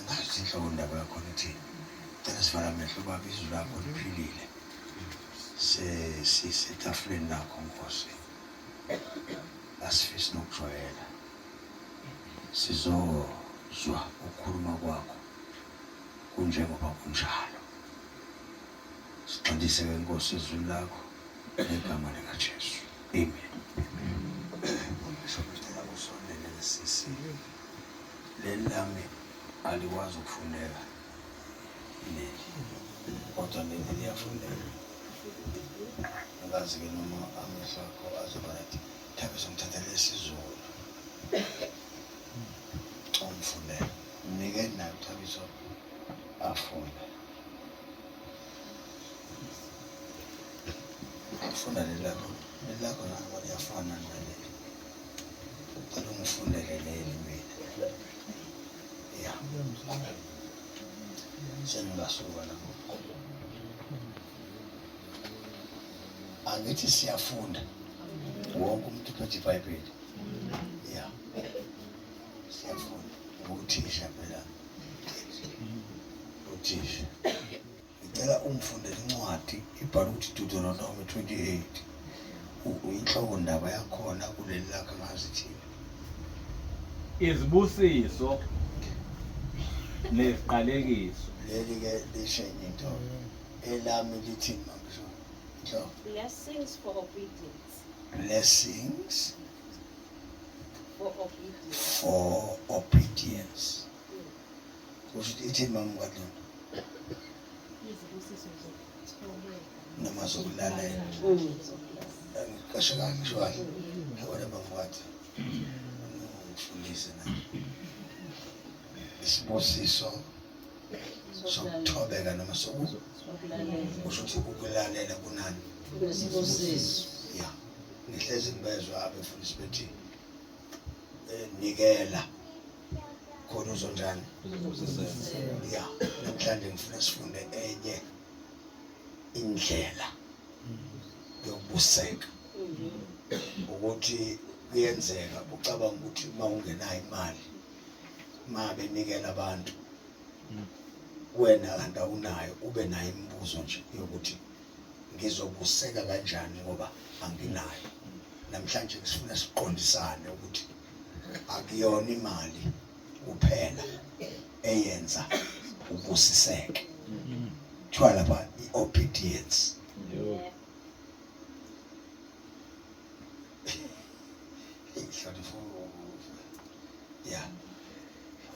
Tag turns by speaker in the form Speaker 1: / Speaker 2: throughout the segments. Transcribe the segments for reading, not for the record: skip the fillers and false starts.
Speaker 1: ngazi inhloko ndaba yakhona ithini. Tena sivala amehlo baba, izwi lakho liphilile. Sitafuleni lakho Nkosi. Asifisi nokujwayela. Sizozwa ukukhuluma kwakho kunjengoba kunjalo. Sixolise-ke Nkosi izwi lakho ngegama likaJesu. Amen. Ngishobela usonele lesisi. Leli lami alikwazi ukufundeka. Kodwa leli liyafundeka. Ngazi-ke noma amehlo akho azoba nathi Thabiso ngithatha lesizulu. Umfundele. Mnikeni nayo Thabiso afunde. Ufunda lelakho nalo liyafana naleli. Ucela ungifundele leli mina. Ya. Sengingasuka lapho. Angithi siyafunda. Wonke umuntu uphethe iBhayibheli. Ya. Siyafunda. Uthisha phela. Uthisha. Ngicela ungifundele incwadi ibhalwe ukuthi Deuteronomy 28. Uyinhloko ndaba yakhona kuleli lakho ngazi thina.
Speaker 2: Izibusiso neziqalekiso.
Speaker 1: Leli-ke lishenye into elami lithini manje? Inhloko.
Speaker 3: Blessings for obedience.
Speaker 1: Blessings
Speaker 3: For obedience.
Speaker 1: for obedience. Kusho ukuthi ithini mama kaDlona? Noma zokulalela. Kasho kangisho kahle. Yabona bamwathi. Ngifundise na. Isibusiso sokuthobeka noma kusho ukuthi ukulalela kunani?
Speaker 3: Isibusiso.
Speaker 1: Ya. Ngihlezi ngibezwa abefundisi bethi nikela khona uzonjani? Ya. Namhlanje ngifuna sifunde enye indlela yokubuseka. Ukuthi kuyenzeka ucabanga ukuthi mawungenayo imali mabe nikela abantu wena kanti awunayo, ube nayo imibuzo nje yokuthi ngizobuseka kanjani ngoba anginayo. Namhlanje sifuna siqondisane ukuthi akuyona imali kuphela eyenza ubusiseke. Kuthiwa lapha i-obedience. Yeah,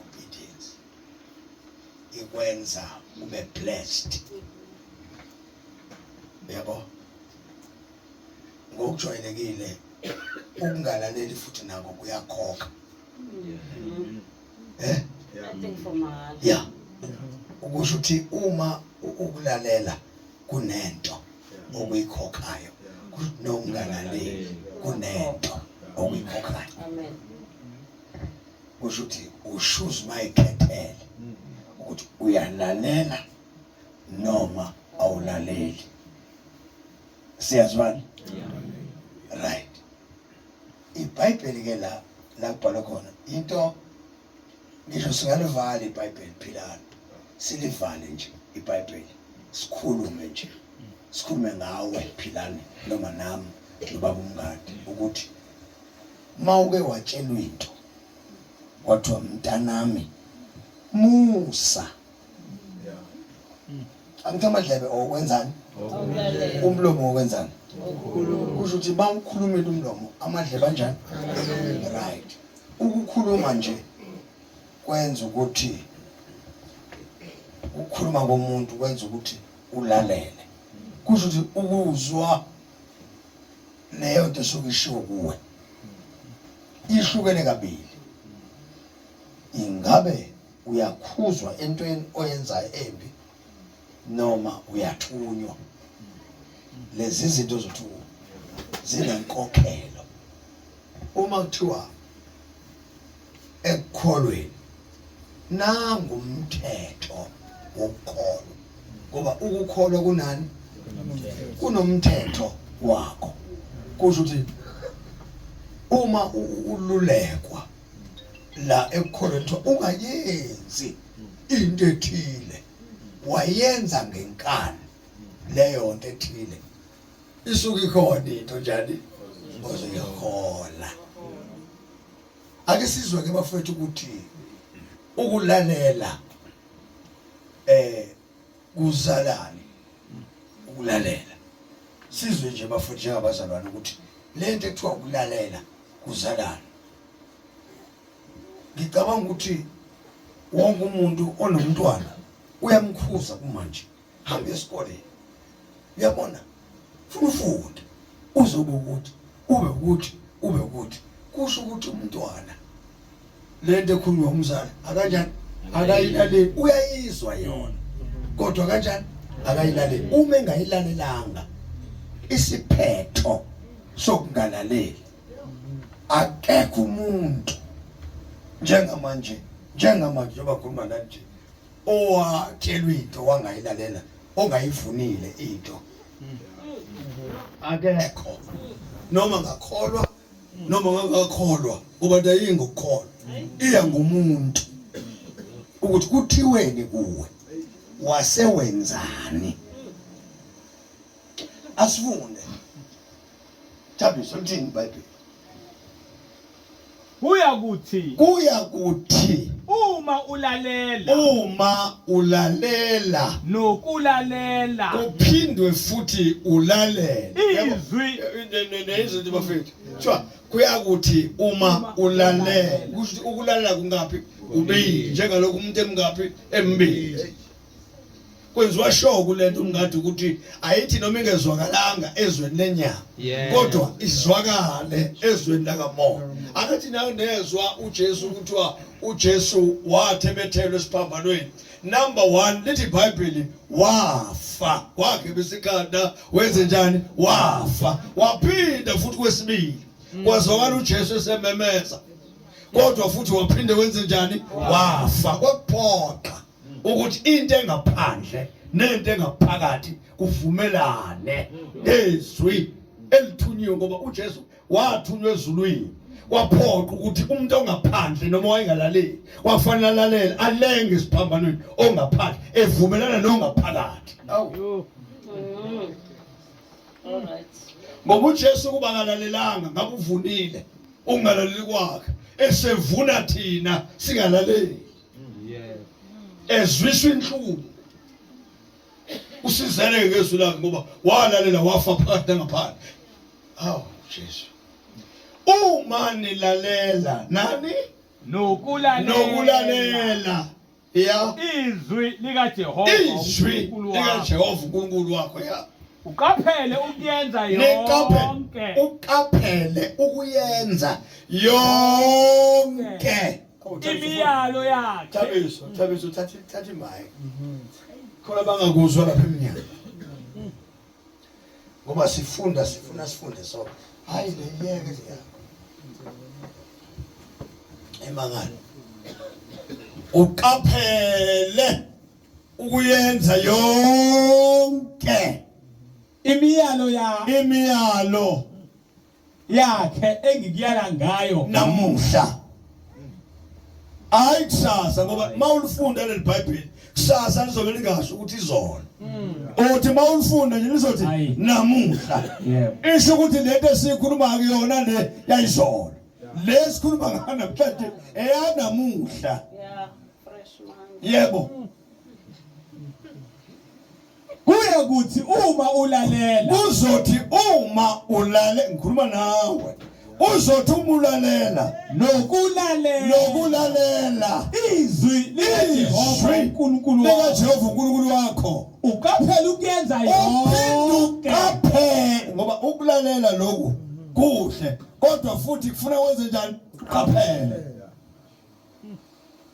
Speaker 1: obedience. Ikwenza ube blessed. Yabo? Ngokujwayelekile ukungalaleli futhi nako kuyakhokha.
Speaker 3: Nothing for my.
Speaker 1: Yeah. Ukusho ukuthi uma ukulalela kunento okuyikhokhayo, nokungalaleli kunento okuyikhokhayo.
Speaker 3: Amen.
Speaker 1: Kusho ukuthi ushuze mayikhethele ukuthi uyalalela noma awulaleli. Siyazwana? Right. IBhayibheli ke la kubhalwa khona into ngisho singalivala iBhayibheli philana. Silivale nje iBhayibheli. Sikhulume nje. Sikhulume ngawe philana noma nami nobaba umngadi ukuthi mawuke watshelwa into kwathiwa mntanami musa. Angithi amadlebe okwenzani? Umlomo okwenzani? Kusho ukuthi bawukhulumile umlomo amadlebe kanjani? Right. Ukukhuluma nje kwenza ukuthi ukukhuluma komuntu kwenza ukuthi ulalele. Kusho ukuthi ukuzwa leyo nto sokishiwo kuwe ihlukene kabili. Ingabe uyakhuzwa entweni oyenzayo embi noma uyathunywa. Lezi zinto zothu zinenkokhelo. Uma kuthiwa ekukholweni nangu umthetho wokukholwa, ngoba ukukholwa kunani? Kunomthetho wakho. Kusho ukuthi uma ululekwa la ekukholweni ungayenzi into ethile wayenza ngenkani leyo nto ethile isuke ikhona into njani ozoyihola. Ake sizwe ke bafethu ukuthi ukulalela kuzalane ukulalela sizwe nje bafethu njengabazalwane ukuthi lento ekuthiwa ukulalela kuzalane. Ngicabanga ukuthi wonke umuntu onomntwana uyamkhuza kumanje hamba esikoleni uyabona funa ufunde uzobe ukuthi ube ukuthi kusho ukuthi umntwana lento ekhulunywa umzali akanjani akayilaleli uyayizwa yona kodwa kanjani akayilaleli. Uma engayilalelanga isiphetho sokungalaleli akekho umuntu njengamanje njengoba khuluma la nje owatshelwa into wangayilalela ongayivunile into akekho noma ngakholwa noma ngakholwa kuba dayingo ukukholwa iya ngumuntu ukuthi kuthiweni kuwe wasewenzani. Asifunde Thabiso lithini iBhayibheli kuya kuthi
Speaker 2: uma ulalela nokulalela
Speaker 1: kuphindwe futhi ulalele
Speaker 2: izwi
Speaker 1: bafethu kuya kuthi uma ulalela kusho ukulalela kungaphi ubili njengalokhu umuntu emngaphi embili kwenziwa show kulento ungathi ukuthi ayithi noma ingezwakalanga ezweni lenyama kodwa izwakale ezweni lakamoya. Akathi nawe nezwa uJesu kuthiwa uJesu wathebethelwa esiphambanweni. Number 1 lithi iBhayibheli wafa kwakhe besikhanda wenze njani wafa waphinda futhi kwesibili kwazwakala uJesu esememeza kodwa futhi waphinde wenze njani wafa. Kwakuphoqa ukuthi into engaphandle nento engaphakathi kuvumelane ngezwi elithunyiwe ngoba uJesu wathunywa ezulwini kwaphoqa ukuthi umuntu ongaphandle noma wayengalaleli wafanele alalele alenge isiphambanweni ongaphandle evumelana nongaphakathi.
Speaker 3: Alright.
Speaker 1: Ngoba uJesu kuba ngalalelanga ngakuvunile ungalaleli kwakhe esevuna thina singalaleli ezwiswa inhlungu usizele ngezwi lakhe ngoba walalela wafa phakathi nangaphandle. Jesu uma nilalela nani nokulalela
Speaker 2: izwi likaJehova
Speaker 1: uNkulunkulu wakho
Speaker 2: uqaphele ukuyenza yonke imiyalo yakhe.
Speaker 1: Thabiso thatha imali khona bangakuzwa lapha eminyaka ngoba sifuna sifunde so hayi le yeke emangalo uqaphele ukuyenza yonke
Speaker 2: imiyalo yakhe engikuyala ngayo
Speaker 1: namuhla hayi kusasa ngoba mawulifunda leli Bhayibheli kusasa lizobe lingasho ukuthi izona uthi mawulifunda nje lizothi namuhla isho ukuthi lento esikhuluma kuyona le yayizona lesikhuluma ngana namhlanje eyanamuhla
Speaker 3: Fresh man.
Speaker 1: yebo
Speaker 2: kuya kuthi uma ulalela
Speaker 1: uzothi uma ulalela ngikhuluma nawe uzothi uma ulalela nokulalela izwi likaJehova uNkulunkulu wakho
Speaker 2: uqaphele ukuyenza yonke
Speaker 1: ngoba ukulalela lokhu kuhle kodwa futhi kufuna wenze njani uqaphele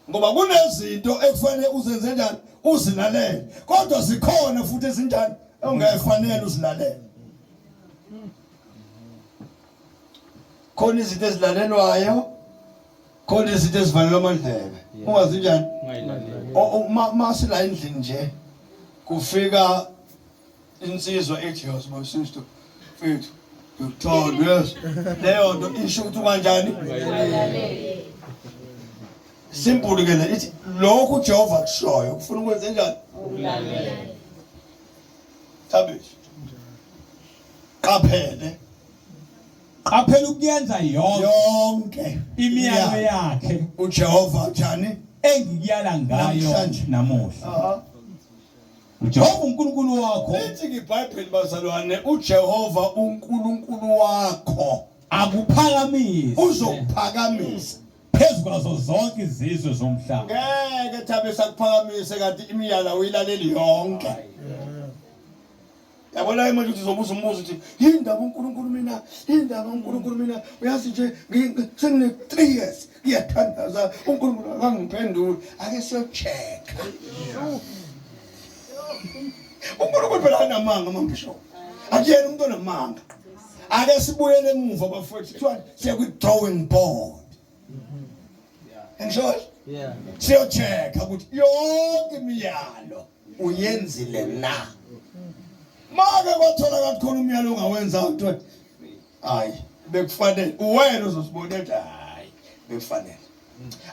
Speaker 1: ngoba kunezinto ekufanele uzenze njani uzilalele kodwa zikhona futhi ezinjani ongafanele uzilalele. Khona izinto ezilalelwayo khona izinto ezivalelwa amandlebe ungazi njani masila endlini nje kufika insizwa ethi yosimo sister mfethu uthondo yes leyo nto isho ukuthi kanjani simple ke le ithi lokhu uJehova kushoyo ufuna ukwenza njani
Speaker 3: Ulalela.
Speaker 1: thabisho qaphele
Speaker 2: qaphela ukuyenza
Speaker 1: yonke
Speaker 2: imiyalo yakhe
Speaker 1: uJehova njani
Speaker 2: engikuyala ngayo
Speaker 1: Namhlanje.
Speaker 2: namuhla. uJehova uNkulunkulu wakho
Speaker 1: lithi iBhayibheli bazalwane uJehova uNkulunkulu wakho
Speaker 2: akuphakamise
Speaker 1: uzokuphakamisa
Speaker 2: phezu kwazo zonke izizwe zomhlaba.
Speaker 1: ngeke thabisa kuphakamise kanti imiyala uyilaleli yonke yabona manje ukuthi uzobuza umbuzo uthi yindaba uNkulunkulu mina yindaba uNkulunkulu mina uyazi nje sengine 3 years ngiyathandaza uNkulunkulu akangiphenduli ake siyochecka uNkulunkulu phela anamanga mambisho akuyena umuntu onamanga ake sibuyele emuva bafowethu kuthiwa siya kwi-drawing board enjoy siyochecka ukuthi yonke imiyalo uyenzile na Maka kwathola kakhulu umyalo ongawenza ukuthi hayi bekufanele uwena uzosibona ukuthi hayi bekufanele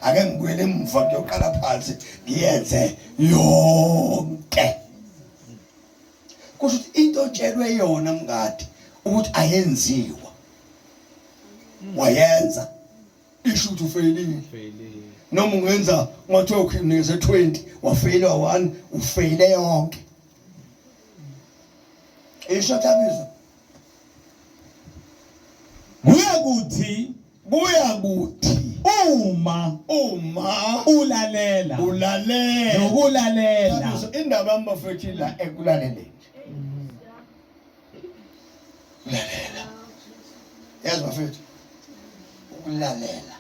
Speaker 1: ake ngibuyele emuva kuyoqala phansi ngiyenze yonke kusho ukuthi into otshelwe yona mngadi ukuthi ayenziwa wayenza isho ukuthi ufeyilile noma ungenza ungathiwa ukhinize 20 wafeyila 1 ufeyile yonke isho thabisa buya kuthi uma ulalela nokulalela thabisa indaba yamafethi la ekulaleleni ulalela yazi bafethu ukulalela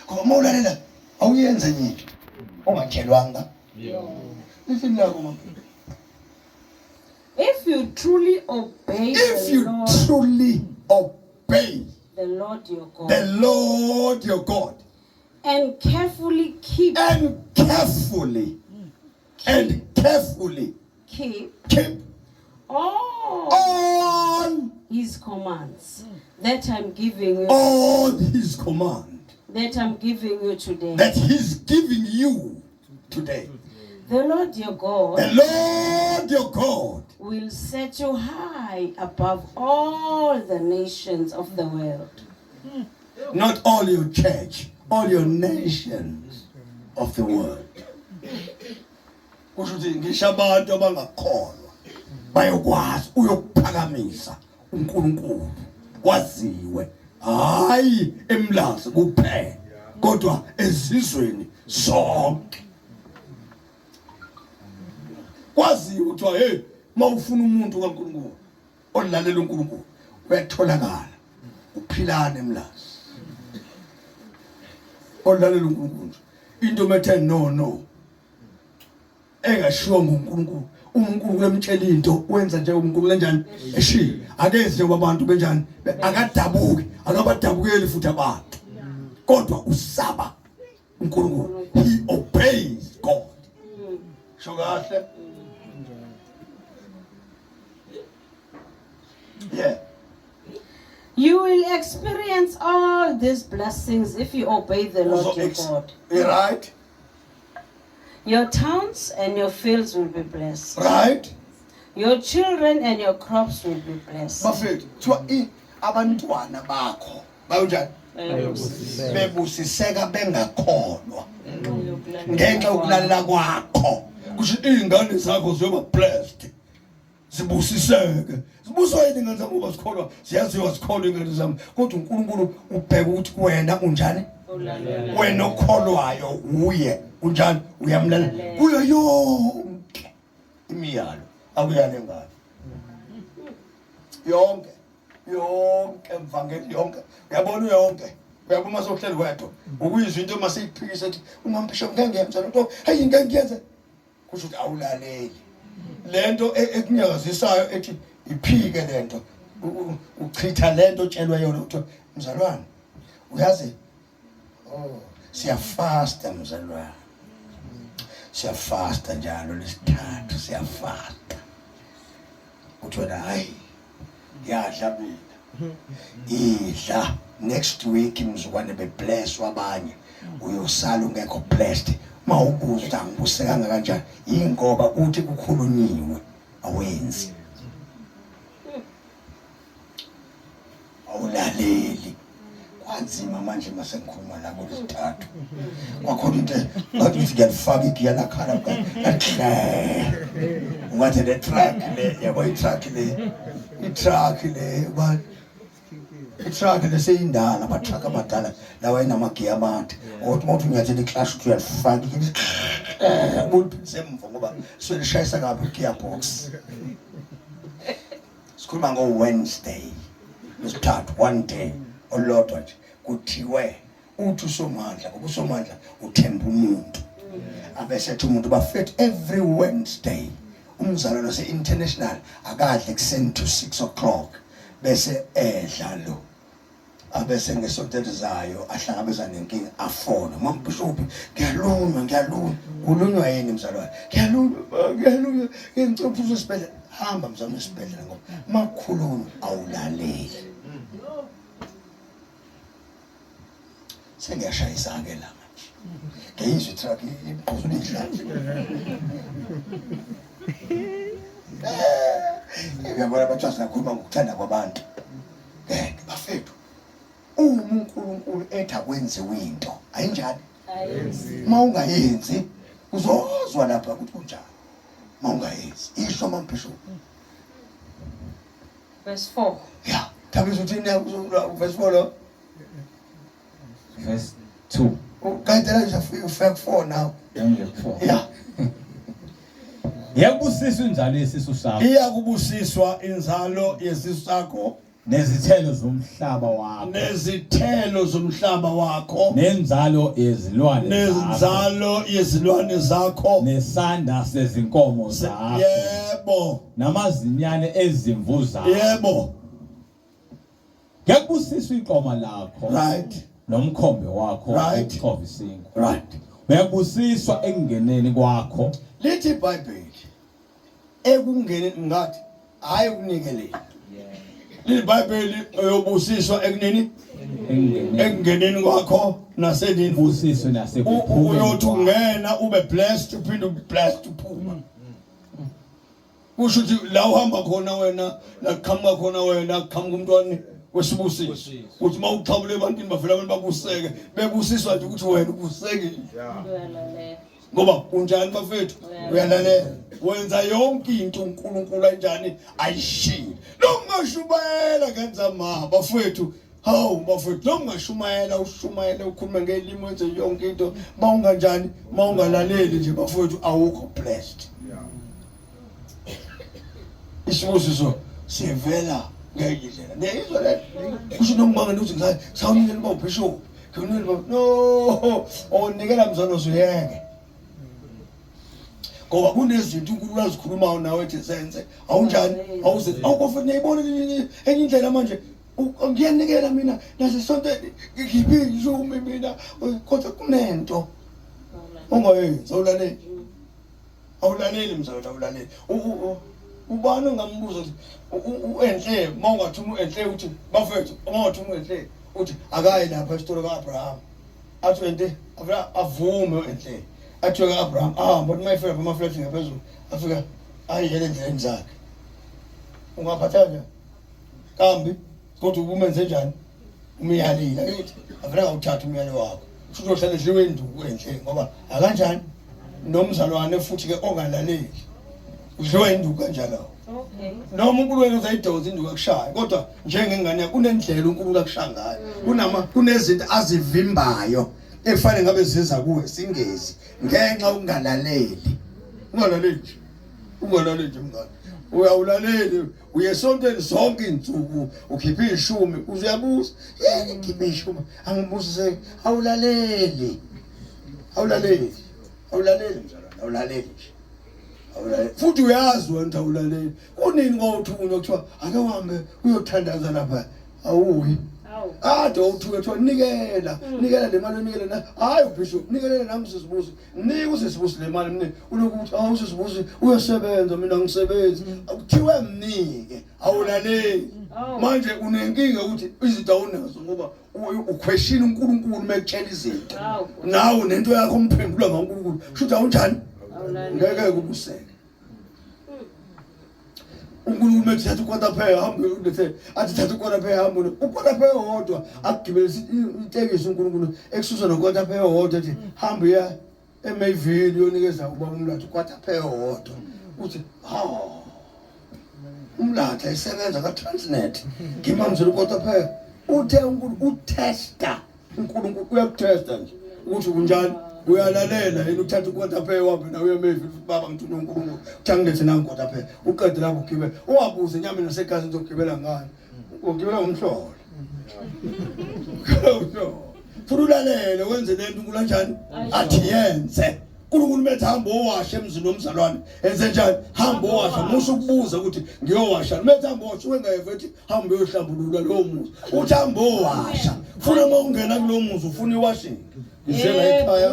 Speaker 1: ngoba uma ulalela awuyenza nyiki ongatshelwanga listen la kuma
Speaker 3: If you truly obey the Lord
Speaker 1: your God
Speaker 3: and carefully keep all his commands that I'm giving you today.
Speaker 1: That he's giving you today.
Speaker 3: The Lord your God will set you high above all the nations of the world.
Speaker 1: Not all your church, all your nations of the world. Kusho ukuthi ngisho abantu abangakholwa bayokwazi uyokuphakamisa uNkulunkulu kwaziwe hayi emlazi kuphela kodwa ezizweni zonke kwaziwe ukuthi hey mawufuna umuntu kaNkulunkulu olalela uNkulunkulu uyatholakala uphilana emlazi olalela uNkulunkulu into methe no engashiwo ngoNkulunkulu uNkulunkulu emtshela into wenza nje uNkulunkulu enjani eshi akeze kwabantu benjani akadabuki akabadabukeli futhi abantu kodwa usaba uNkulunkulu he obeys God sho kahle yeah.
Speaker 3: You will experience all these blessings if you obey the Lord your God.
Speaker 1: Right.
Speaker 3: Your towns and your fields will be blessed.
Speaker 1: Right.
Speaker 3: Your children and your crops will be blessed.
Speaker 1: Bafethu, thiwa abantwana bakho bayonjani? Bebusiseka bengakholwa. Ngenxa yokulalela kwakho. Kusho izingane zakho ziyoba blessed. Sibusiseke. Sibuswa yini ingane zami ngoba sikholwa. Siyaziwa sikholwa ingane zami. Kodwa uNkulunkulu ubheka ukuthi wena unjani? Wena okholwayo uye unjani uyamlalela kuyo yonke imiyalo akuyale ngayo yonke mvangeli yonke uyabona yonke uyabona sokuhleli wedwa ukuyizwa into masiyiphikisa ethi uMampisho ngeke ngiyenza lento hayi ngeke ngiyenze kusho ukuthi awulaleli lento ekunyakazisayo ethi iphike lento uchitha lento otshelwe yona ukuthi mzalwane uyazi siyafasta mzalwane siyafasta njalo lesithathu siyafasta uthi wena hayi ngiyadla mina idla next week mzukwane beblesswa abanye
Speaker 4: uyosala ungekho blessed. Mawubuza ngibusekanga kanjani ingoba uthi kukhulunyiwe awenzi. Awulaleli. Kwanzima manje mase ngikhuluma nabo lesithathu. Kwakhona into ngathi ngiyalifaka igiya lakhala kahle. Ungathi le truck le yabo i-truck le ba i-truck leseyindala ama-truck amadala lawa enamagiya amade. Othi mawuthi unyathela iclash uthi uyalifaka semva ngoba selishayisa kabi i-gear box. Sikhuluma ngo-Wednesday lesithathu one day olodwa nje kuthiwe uthi usomandla ngoba usomandla uthemba umuntu abesethi umuntu bafethu every Wednesday umzalwane wase-international akadle kuseni to 6 o'clock bese edla lo abese ngesonto elizayo ahlangabezana nenkinga afona mambishophi ngiyalunga ulunywa yini mzalwane ngiyalunga ngicophuza esibhedlela hamba mzalwane esibhedlela ngoba makhuluma awulaleli. Sengiyashayisa ke la manje. Ngiyizwe truck iphuzula ihlathi. Ngiyabona abathwasa nakhuluma ngokuthanda kwabantu. Bafethu. uNkulunkulu ethi akwenziwe into ayinjani? Mawungayenzi uzozwa lapha ukuthi kunjani. Mawungayenzi isho mamphisho.
Speaker 3: Verse 4.
Speaker 4: Yeah, tabizo uthini verse 4 lo?
Speaker 2: Verse 2.
Speaker 4: Kanti la ufake 4 now. Yeah.
Speaker 2: Yakubusiswa inzalo yesisu sakho.
Speaker 1: Iyakubusiswa inzalo yesisu sakho
Speaker 2: nezithelo zomhlaba wakho.
Speaker 1: Nezithelo zomhlaba wakho.
Speaker 2: Nenzalo yezilwane zakho.
Speaker 1: Nenzalo yezilwane zakho.
Speaker 2: Nesanda sezinkomo zakho.
Speaker 1: Yebo.
Speaker 2: Namazinyane ezimvu zakho.
Speaker 1: Yebo.
Speaker 2: Yakubusiswa inqoma lakho.
Speaker 1: Right.
Speaker 2: Nomkhombe wakho ukuchova isinkwa.
Speaker 1: Right.
Speaker 2: Uyabusiswa ekungeneni kwakho.
Speaker 1: Lithi iBhayibheli ekungeni ngathi hayi ukunikelela. Lithi iBhayibheli uyobusiswa ekuneni ekungeneni kwakho nasedini
Speaker 2: busiswe nasekuphumeni.
Speaker 1: Uyothi ungena ube blessed uphinde ube blessed uphuma. Kusho ukuthi la uhamba khona wena la qhamuka khona wena qhamuka umntwana wesibusiso uthi mawuxhabule ebantwini bavela abantu babuseke bebusiswa nje ukuthi wena ubusekile ngoba unjani bafethu uyalalela wenza yonke into uNkulunkulu kanjani ayishilo longashumayela kanzama bafethu hawu bafethu longashumayela ushumayela ukhuluma ngelimi wenze yonke into mawunganjani mawungalaleli nje bafethu awukho blessed. Isibusiso sivela ngiyidlela ngiyizwa le kusho nomangani uthi ngathi sawunikela uba ubishop ngiyonile ba no onikela mzana uzuyeke ngoba kunezinto uNkulunkulu azikhulumayo nawe ethi senze awunjani awuze awukufuna niyibona enye indlela manje ngiyanikela mina nasisonto ngiphi ishumi mina kodwa kunento ongayenzi awulaleli mzala awulaleli ubani ongambuza ukuthi enhle mawungathuma enhle uthi bafethu mawungathuma enhle uthi akayi lapha esitolo kaAbraham athi ente avume enhle athi kaAbraham but mayifika amaflethi ngaphezulu afika ayiyele endleleni zakhe ungaphathana kambi kodwa ubumenze njani umiyalile akithi afanele uthathe umyalo wakho futhi uhlale edliwe induku enhle ngoba akanjani nomzalwane futhi ke ongalaleli udliwe induku kanjalo.
Speaker 3: Okay.
Speaker 1: Noma uNkulunkulu uzayidonsa induku akushaya kodwa njengengane kunendlela uNkulunkulu akushaya ngayo kunezinto azivimbayo efanele ngabe ziza kuwe singezi ngenxa ungalaleli ungalaleli mngani uyawulaleli uyesontweni zonke insuku ukhipha ishumi uyabuza ngikhipha ishumi angibusise awulaleli mzalwane awulaleli futhi uyazi wena awulaleli kunini ngothunywa kuthiwa ake uhambe uyothandaza lapha awuyi ade uthunywa nikela le mali unikele na hayi ubishop nikelele nami sisibusi usisibusi le mali mnike ulokuthi usisibusi uyosebenza mina ngisebenzi kuthiwe mnike awulaleli
Speaker 4: manje unenkinga ukuthi izinto awunazo ngoba uquestion uNkulunkulu mekutshela izinto nawe nento yakho umphendula ngaNkulunkulu shothi awunjani ngeke kubuseke uNkulunkulu mekuthatha ukwata phela hambe ubethe athi thatha ukwata phela hambe ukwata phela hodwa akugibelisa itekisi uNkulunkulu ekususa nokwata phela hodwa athi hambe ya eMayville yonikeza ubaba umlatho ukwata phela hodwa uthi umlatha isebenza ka-Transnet ngimamzela ukwata phela uthe uNkulunkulu utesta uNkulunkulu uyakutesta nje ukuthi kunjani uyalalela yini uthatha ukwata phela wabe nawe eMayville baba ngithuna uNkulunkulu uthangilethe nangu ukwata phela uqede lapho ugibela ungabuze inyama nasegazi ngizogibela ngani ugibela ngomhlolo furulalele wenze lento uNkulunkulu kanjani athi yenze uNkulunkulu methi hamba owasha emzini nomzalwane enze njani hamba owasha musho ukubuza ukuthi ngiyowasha methi hamba owasha wengayefe ethi hamba uyohlambulula lowo muzi uthi hamba owasha funa uma ungena kulowo muzi ufuna iwashing ngizela ekhaya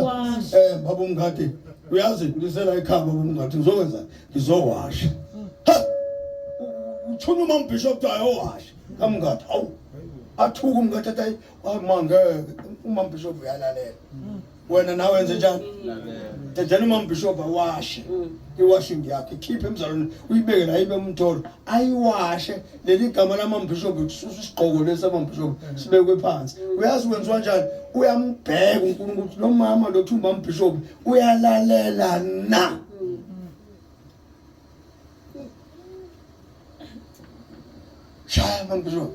Speaker 4: baba umngadi uyazi ngizela ekhaya baba umngadi ngizokwenza ngizowasha uthuna uma umbishop ayowasha kamngadi awu athuka umngadi athi manje uma umbishop uyalalela wena nawe wenze njani njalo uma umbishop awashe iwashing yakhe ikhiphe emzalweni uyibeke la ibe umtholo ayiwashe leli gama lama umbishop ususa isigqoko lesama umbishop sibekwe phansi uyazi wenziwa njani uyambheka uNkulunkulu ukuthi lo mama lo thumba umbishop uyalalela na shaya umbishop.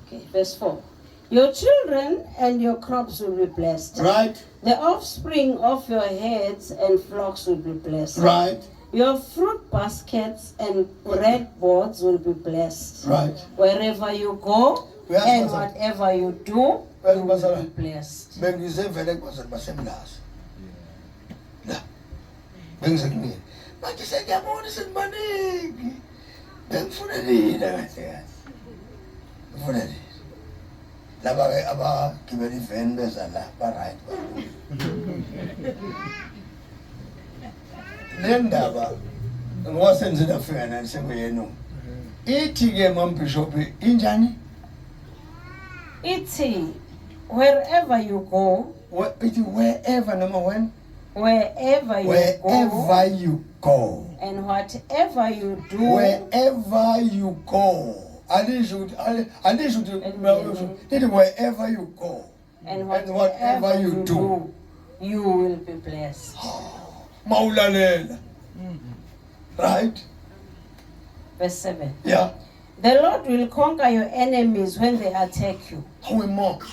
Speaker 3: Okay, verse 4. Your children and your crops will be blessed.
Speaker 4: Right.
Speaker 3: The offspring of your heads and flocks will be blessed.
Speaker 4: Right.
Speaker 3: Your fruit baskets and breadboards will be blessed.
Speaker 4: Right.
Speaker 3: Wherever you go and whatever you do, you will be blessed.
Speaker 4: Bengizevele kwazela basemlazi. La. Bengizekumile. Manje sengiyabona senibaningi. Bengifuna nina kahle. Ngifuna nina. Laba ke abagibela ivan beza la ba right le ndaba ngwasenze lafika nani sekuyena ithi ke mambishop injani
Speaker 3: Ithi wherever you go,
Speaker 4: ithi wherever number one
Speaker 3: wherever
Speaker 4: you go
Speaker 3: and whatever you do,
Speaker 4: wherever you go wherever you go
Speaker 3: and whatever you do, you will be blessed.
Speaker 4: Maulalela. Right?
Speaker 3: Verse 7.
Speaker 4: Yeah.
Speaker 3: The Lord will conquer your enemies when they attack you.
Speaker 4: We mock.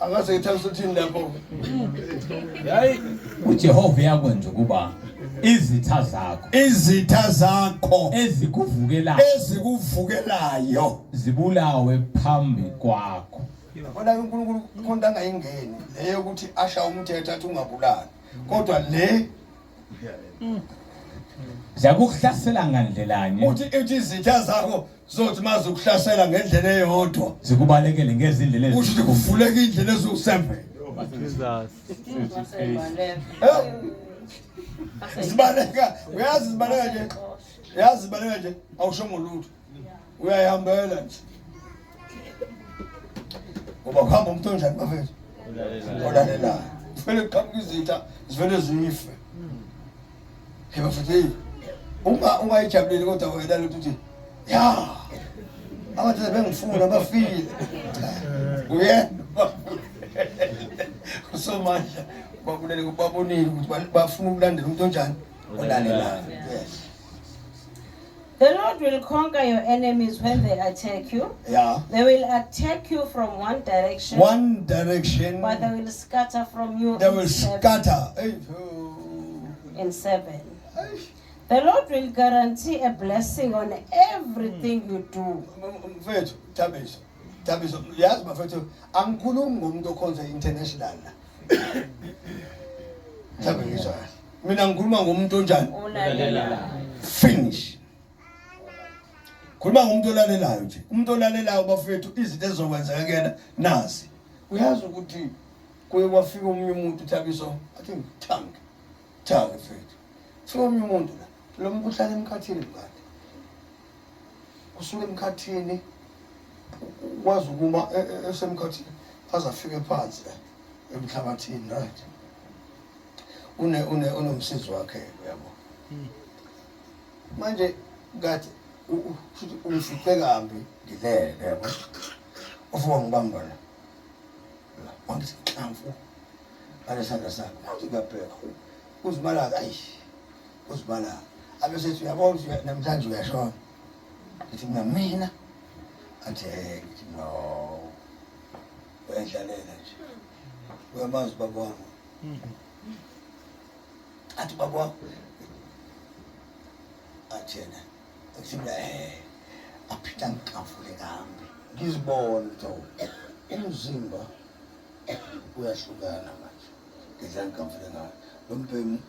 Speaker 4: Angase ithasuthini lapho.
Speaker 2: uJehova uyakwenza ukuba izitha zakho ezikuvukelayo zibulawe phambi kwakho.
Speaker 4: Bona uNkulunkulu konke angayingeni leyo ukuthi asha umthetho athi ungabulali kodwa le
Speaker 2: Ziyakuhlasela ngandlelanye
Speaker 4: uthi izitha zakho zothi maze ukuhlasela ngendlela eyodwa
Speaker 2: zikubalekele ngezindlela
Speaker 4: ukuthi kuvuleke indlela eziwu7 Zibaleka uyazi zibaleka nje awusho ngolutho uyayihambela nje ngoba kuhamba umuntu onjani bafethu olalelayo kufanele kuqhamuke izitha zivele zife bafethu ungayijabuleli kodwa wena lutho uthi ya abantu bengifuna bafile uyena kusomandla babulele kubabonile ukuthi bafuna ukulandela umuntu onjani olalelayo. Yes.
Speaker 3: The Lord will conquer your enemies when they attack you.
Speaker 4: Yeah.
Speaker 3: They will attack you from one direction. But they will scatter from you.
Speaker 4: They will scatter.
Speaker 3: In 7. The Lord will guarantee a blessing on everything you do.
Speaker 4: Mfethu, Tabiso. Yazi bafethu, angikhulumi ngomuntu okhonza international la. Tabiso. Mina ngikhuluma ngomuntu onjani?
Speaker 3: Olalelayo.
Speaker 4: Finish. Khuluma ngomuntu olalelayo nje. Umuntu olalelayo bafethu izinto ezizokwenzeka kuyena nazi. Uyazi ukuthi kuye kwafika omunye umuntu Tabiso, athi ngithanga mfethu. Fika omunye umuntu la. Lo muntu uhlala emkhathini ngani? kusuka emkhathini wazi ukuma esemkhathini azafike phansi emhlabathini, right? Unomsizi wakhe yabo. Manje ngathi ufice kambi ngilele yabo. Ufuna ngibamba la. Wangithi inhlamvu alesandla sakhe. Manje ngiyabheka. Uzibala ayi. Uzibala. Abesethi uyabona namhlanje uyashona. Ngithi mina athi ngithi no. Uyadlalela nje. Uyamazi baba wami. Athi baba wami. Athi yena. Akusibla aphita ngikavule kambi. Ngizibona ukuthi umzimba uyahlukana manje. Ngidla ngikavule ngayo. Lo mbhemu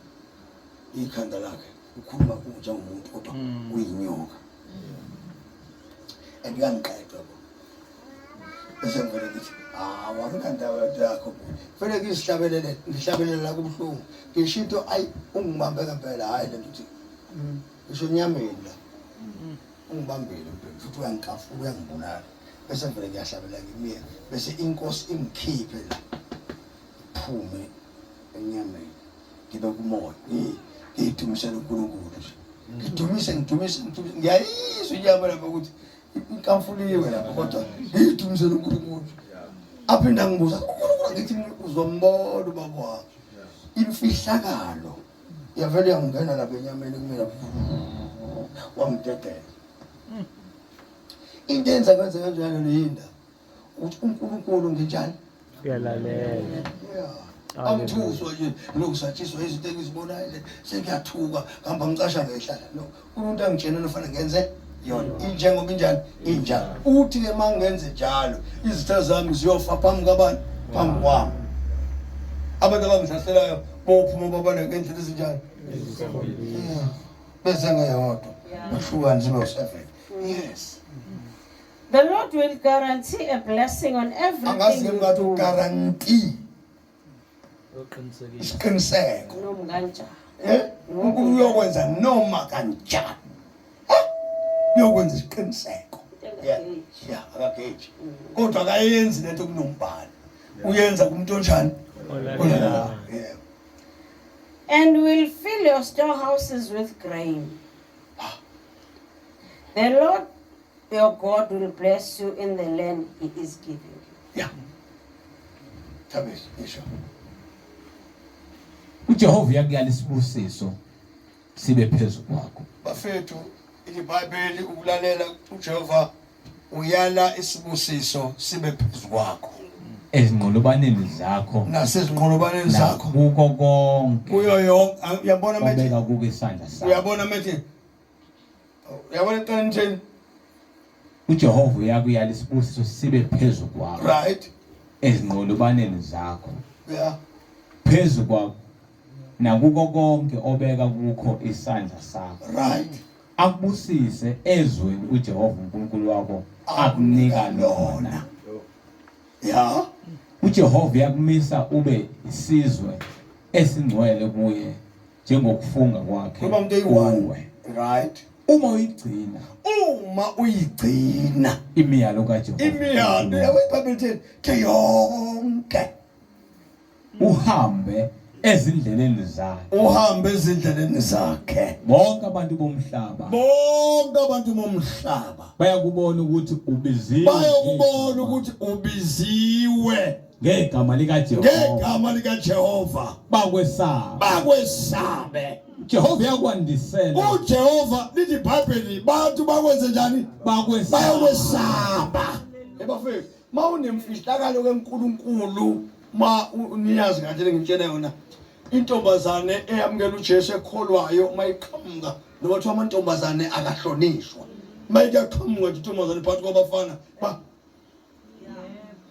Speaker 4: ikhanda lakhe ukhuluma njengomuntu kodwa uyinyoka. Engiyangiqedwa bo. Bese ngivele ngithi awangikandaba yakho. Kufanele ngihlabelele la kubuhlungu. Ngisho into ayi ungibambe ngempela hayi lento uthi. Ngisho nyameni la. Ungibambile futhi uyangikafula uyangibulala. Bese ngivele ngiyahlabela ngimile. Bese inkosi ingikhiphe la. Phume enyameni. Ngibe kumoya. Ngidumisela uNkulunkulu nje. Ngidumise. Ngiyayizwa inyama lapha ukuthi inkamfuliwe lapha kodwa ngidumisela uNkulunkulu. Aphinda ngibuza uNkulunkulu ngithi uzombona ubaba wakhe. Imfihlakalo yavele yangena lapha enyameni kumina. Wangidedela. Into enza kwenze kanjalo leyinda. Uthi uNkulunkulu nginjani?
Speaker 5: Uyalalela.
Speaker 4: Amthuswa nje lokusatshiswa izinto engizibonayo sengiyathuka ngihamba ngicasha ngehlala no umuntu angitshena nofana ngenze yona injengoba injani injalo uthi ke mangenze njalo izitha zami ziyofa phambi kabani phambi kwami abantu abangihlaselayo bophuma babana ngendlela ezinjani bese ngeyodwa bahlukana zibe u7 yes.
Speaker 3: The Lord will guarantee a blessing on everything.
Speaker 4: Angazi
Speaker 3: you
Speaker 4: ngathi
Speaker 3: do.
Speaker 4: guarantee isiqiniseko
Speaker 3: Noma kanjani.
Speaker 4: uNkulunkulu uyokwenza noma kanjani uyokwenza isiqiniseko akageji kodwa akayenzi lento kunombhalo uyenza kumuntu onjani olala.
Speaker 3: And will fill your storehouses with grain. The Lord your God will bless you in the land He is giving you.
Speaker 4: Thabisi isho
Speaker 2: uJehova uyakuyala isibusiso sibe phezulu kwakho.
Speaker 4: bafethu iBhayibheli ukulalela uJehova uyala isibusiso sibe phezulu kwakho
Speaker 2: Ezinqolobaneni zakho
Speaker 4: nasezinqolobaneni zakho
Speaker 2: kuko konke
Speaker 4: kuyo yonke. Uyabona manje
Speaker 2: obeka kuke isandla sakho.
Speaker 4: uyabona manje uyabona into
Speaker 2: uJehova uyakuyala isibusiso sibe phezulu kwakho
Speaker 4: right
Speaker 2: ezinqolobaneni zakho
Speaker 4: yeah
Speaker 2: phezulu kwakho nakuko konke obeka kukho isandla sakho.
Speaker 4: right
Speaker 2: Akubusise ezweni uJehova uNkulunkulu wakho akunika lona.
Speaker 4: yeah
Speaker 2: uJehova uyakumisa ube isizwe esingcwele kuye njengokufunga kwakhe.
Speaker 4: kuba umuntu eyi1 right
Speaker 2: Uma uyigcina imiyalo kaJehova,
Speaker 4: imiyalo yabeBhayibheli ithi yonke
Speaker 2: uhambe ezindleleni zakhe,
Speaker 4: uhambe ezindleleni zakhe.
Speaker 2: bonke abantu bomhlaba bayakubona ukuthi
Speaker 4: ubiziwe
Speaker 2: ngegama
Speaker 4: likaJehova
Speaker 2: bakwesabe. Jehova yakwandisela.
Speaker 4: uJehova lithi iBhayibheli bantu bakwenze njani bayakwesaba. Ebafethu mawunemfihlakalo keNkulunkulu niyazi kahle ngitshela yona intombazane eyamukela uJesu ekholwayo mayiqhamuka noma kuthiwa amantombazane akahlonishwa mayikaqhamuka intombazane phakathi kwabafana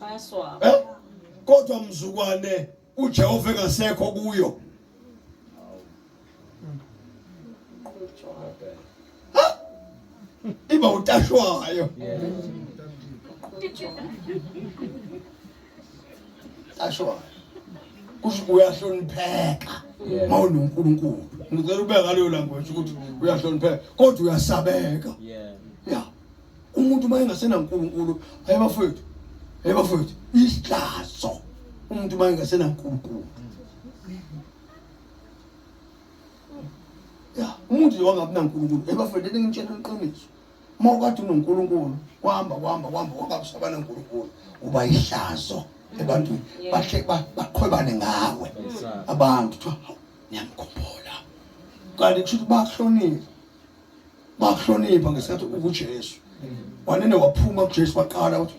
Speaker 3: Baswaba.
Speaker 4: kodwa mzukwane uJehova engasekho kuyo iba utashwayo ashwa kusho uyahlonipheka mawunoNkulunkulu ngicela ube ngaleyo language ukuthi uyahlonipheka kodwa uyasabeka yeah umuntu mayingasena uNkulunkulu ayebafowethu ihlazo umuntu mayingasena uNkulunkulu ya umuntu wangabina uNkulunkulu ebafowethu ngitshela iqiniso mawukade uNkulunkulu kuhamba wakabusabana uNkulunkulu uba ihlazo abantu bahle baqhwebane ngawe abantu kuthiwa niyamkhumbula kanti kusho ukuthi bakuhlonipha ngesikhathi ukuJesu wanene waphuma kuJesu waqala uthi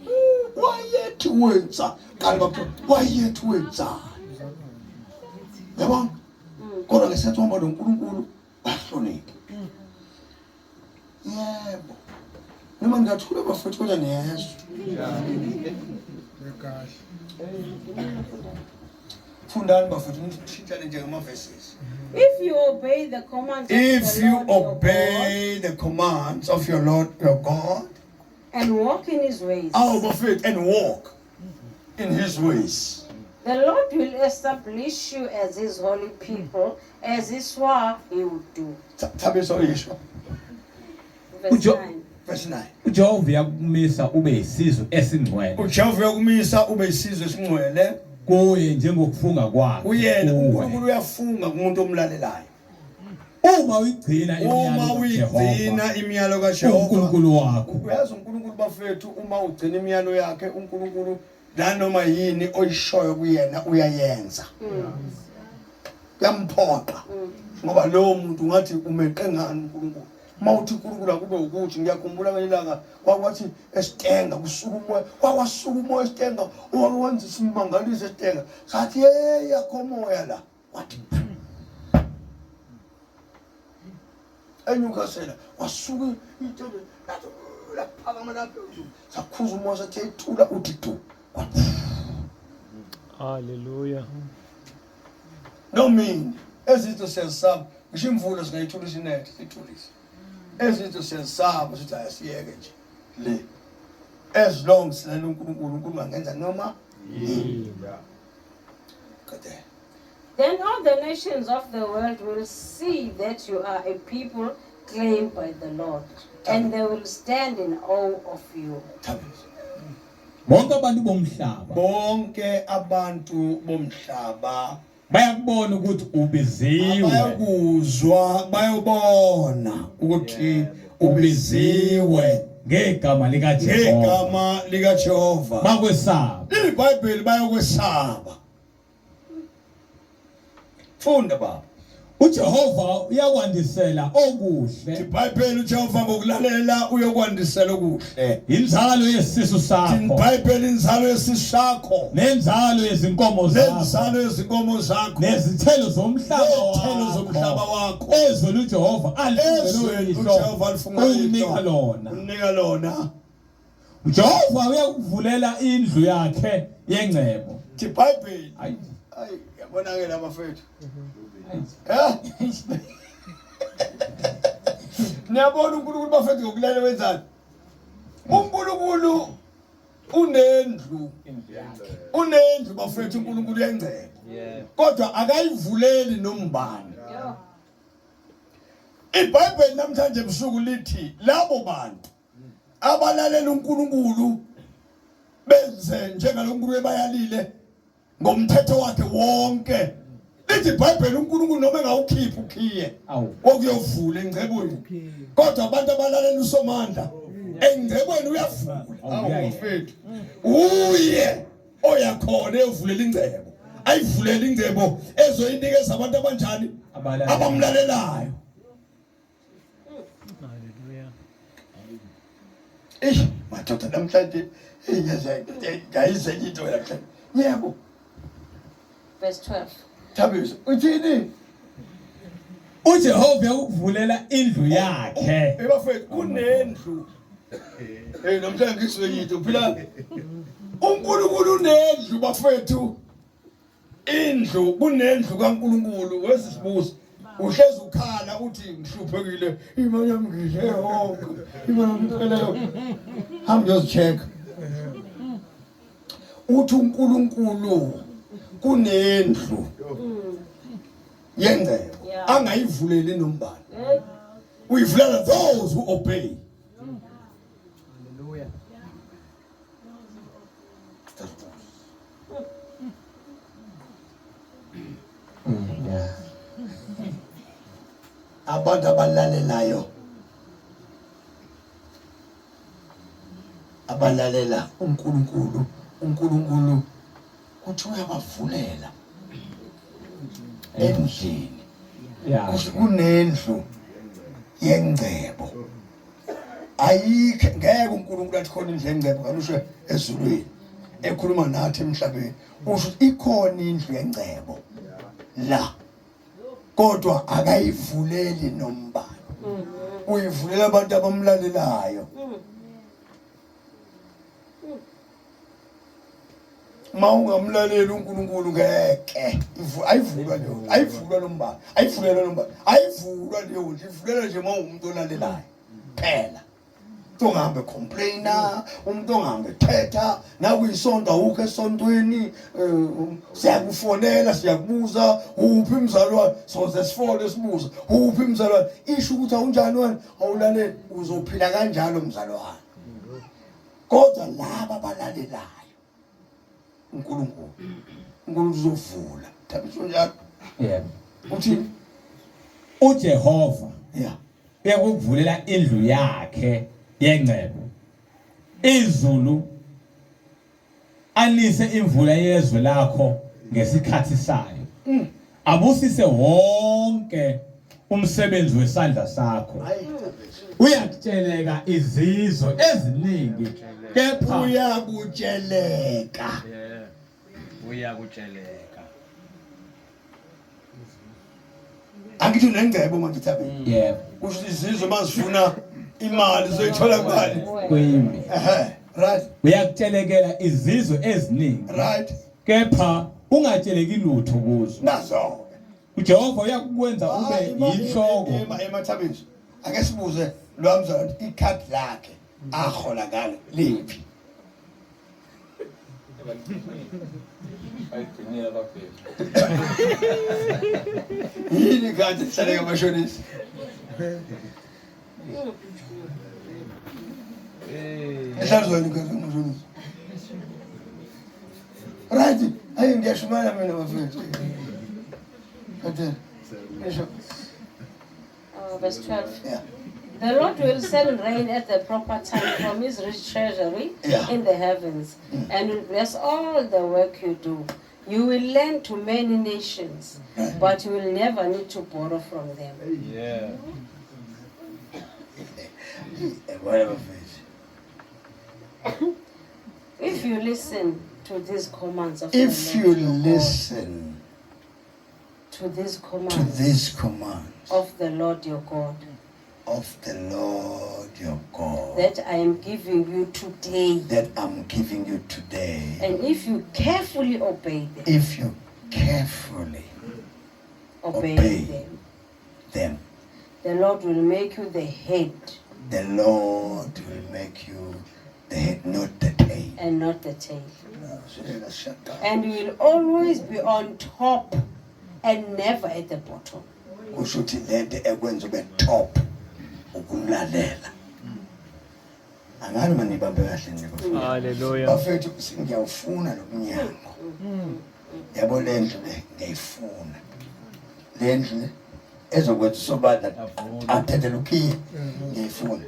Speaker 4: wayethi wenza kanti bathi wayethi wenza yabona kodwa ngesikhathi uhamba noNkulunkulu bakuhlonipha yebo noma ngingathula bafethu kodwa niyesu fundani bafethu nishintshane njengama-verses.
Speaker 3: If you obey the commands
Speaker 4: of your Lord your God
Speaker 3: and walk in his ways,
Speaker 4: and walk in his ways,
Speaker 3: the Lord will establish you as his holy people, as he swore he would do.
Speaker 4: Verse
Speaker 3: 9.
Speaker 4: Verse 9.
Speaker 2: uJehova uyakumisa ube yisizwe esingcwele
Speaker 4: uJehova uyakumisa ube yisizwe esingcwele
Speaker 2: kuye njengokufunga kwakhe
Speaker 4: uyena uNkulunkulu uyafunga kumuntu omlalelayo
Speaker 2: uma uyigcina
Speaker 4: imiyalo kaJehova
Speaker 2: uNkulunkulu wakho.
Speaker 4: uyazi uNkulunkulu bafethu uma ugcina imiyalo yakhe uNkulunkulu nanoma yini oyishoyo kuyena uyayenza yamphoqa ngoba lo muntu ngathi umeqe ngani uNkulunkulu mawuthi uNkulunkulu akube ukuthi ngiyakhumbula ngelanga wakwathi esitenga kusukumoya wakwasukumoya esitenga owenza isimangaliso esitenga sathi hey yakhomoya la wathi enyukasela wasuka into laphakama lapho sakhuza umoya sathi ethula uthi tu
Speaker 5: Hallelujah.
Speaker 4: no mean ezinto siyazisaba ngisho imvula singayithulisa inethi sithulise ezinto siyazisaba sithi ayasiyeke nje le as long silele uNkulunkulu angenza noma yini.
Speaker 3: Then all the nations of the world will see that you are a people claimed by the Lord, and they will stand in awe of you.
Speaker 2: bonke abantu bomhlaba bayakubona ukuthi ubiziwe
Speaker 4: bayakuzwa bayobona ukuthi ubiziwe
Speaker 2: ngegama likaJehova bakwesaba
Speaker 4: iBhayibheli bayokwesaba funda baba
Speaker 2: uJehova uyakwandisela okuhle
Speaker 4: iBhayibheli uJehova ngokulalela uyokwandisela okuhle
Speaker 2: inzalo yesisu sakho
Speaker 4: iBhayibheli inzalo yesisu sakho
Speaker 2: nenzalo yezinkomo
Speaker 4: zakho
Speaker 2: nezithelo zomhlaba
Speaker 4: wakho
Speaker 2: ezwe uJehova alinika lona uJehova uyakuvulela indlu yakhe yengcebo
Speaker 4: iBhayibheli hayi yabona ke labafethu niyabona uNkulunkulu bafethu ngokulalela wenzani uNkulunkulu unendlu bafethu uNkulunkulu uyengcebo kodwa akayivuleli nombani iBhayibheli namhlanje ebusuku lithi labo bantu abalalela uNkulunkulu benze njengalonkulunkulu ebayalile ngomthetho wakhe wonke lithi iBhayibheli uNkulunkulu noma engawukhipha ukhiye okuyovula engcebweni kodwa abantu abalalela uSomandla engcebweni uyavula awufethu uye oyakhona eyovulela ingcebo ayivulela ingcebo ezoyinikeza abantu abanjani abamlalelayo. Madoda namhlanje yayize into namhlanje yebo.
Speaker 3: Verse 12.
Speaker 4: Thabisa uthini
Speaker 2: uJehova uyakuvulela indlu yakhe
Speaker 4: ebafethu kunendlu namhlanje ngisho yitho phela uNkulunkulu unendlu bafethu indlu kunendlu kaNkulunkulu wesibuzo uhlezi ukhala uthi ngihluphekile imali yami ngidle yonke imali ngicelayo hamba uyozicheka uthi uNkulunkulu kunendlu yengcebo angayivuleli nombani uyivulela those who obey abantu abalalelayo abalalela uNkulunkulu kuthi uyabavulela endlini
Speaker 2: Yeah.
Speaker 4: kunendlu yengcebo ayikho ngeke uNkulunkulu athi khona indlu yengcebo kanusho ezulwini ekhuluma nathi emhlabeni usho ikhona indlu yengcebo la kodwa akayivuleli nombani uyivulela abantu abamlalelayo mawungamlaleli uNkulunkulu ngeke ayivulwa leyo ayivulwa nombani ayivulela nombani ayivulwa leyo ndlu ivulela nje mawumuntu olalelayo phela ungahambe complainer umuntu ongahambe thetha nakuyisonto awukho esontweni siyakufonela siyakubuza uphi umzalwane soze sifole sibuza uphi umzalwane isho ukuthi awunjani wena awulaleli uzophila kanjalo umzalwane kodwa laba abalalelayo uNkulunkulu uzovula thabisho njalo
Speaker 2: Yeah.
Speaker 4: uthi
Speaker 2: uJehova
Speaker 4: yeah
Speaker 2: bekuvulela indlu yakhe yengcebo izulu anise imvula yezwe lakho ngesikhathi sayo abusise wonke umsebenzi wesandla sakho uyakutsheleka izizwe eziningi kepha
Speaker 4: uyakutsheleka
Speaker 5: Uyakutsheleka.
Speaker 4: angithi unengcebo manje thabe
Speaker 2: yeah
Speaker 4: kusho izizwe mazifuna imali zoyithola kubani
Speaker 2: kwimi
Speaker 4: right
Speaker 2: uyakutshelekela izizwe eziningi
Speaker 4: right
Speaker 2: kepha ungatsheleki lutho kuzo
Speaker 4: nazo
Speaker 2: uJehova uyakukwenza ube yinhloko
Speaker 4: emathabeni ake sibuze lwamzana ikhadi lakhe ahola ngalo liphi yini kanti hlale ngamashonisi ehlazweni kanti ngamashonisi right ayi ngiyashumana mina bafethu
Speaker 3: Verse 12.
Speaker 4: yeah
Speaker 3: The Lord will send rain at the proper time from his rich treasury
Speaker 4: Yeah.
Speaker 3: in the heavens and will bless all the work you do. You will lend to many nations, but you will never need to borrow from them.
Speaker 5: Yeah.
Speaker 4: whatever face
Speaker 3: If you listen to these commands of
Speaker 4: if
Speaker 3: the
Speaker 4: you
Speaker 3: Lord your God,
Speaker 4: listen
Speaker 3: to these
Speaker 4: to
Speaker 3: commands
Speaker 4: these commands
Speaker 3: of the Lord your God
Speaker 4: of the Lord your God
Speaker 3: that I am giving you today,
Speaker 4: that I'm giving you today,
Speaker 3: and if you carefully obey them,
Speaker 4: if you carefully
Speaker 3: obey
Speaker 4: obey.
Speaker 3: them,
Speaker 4: them,
Speaker 3: the Lord will make you the head
Speaker 4: the Lord will make you the head, not the tail.
Speaker 3: and not the tail.
Speaker 4: So let's shut down.
Speaker 3: And you will always be on top and never at the bottom.
Speaker 4: Kusho ukuthi lento ekwenza ube top ukumlalela. Angani manibambe kahle nje bafethu.
Speaker 5: Hallelujah.
Speaker 4: Bafethu ngiyawufuna lo mnyango. Yabo lendlu le ngiyifuna. Lendlu le ezokwenza sobala athethe lokhiye ngiyifuna.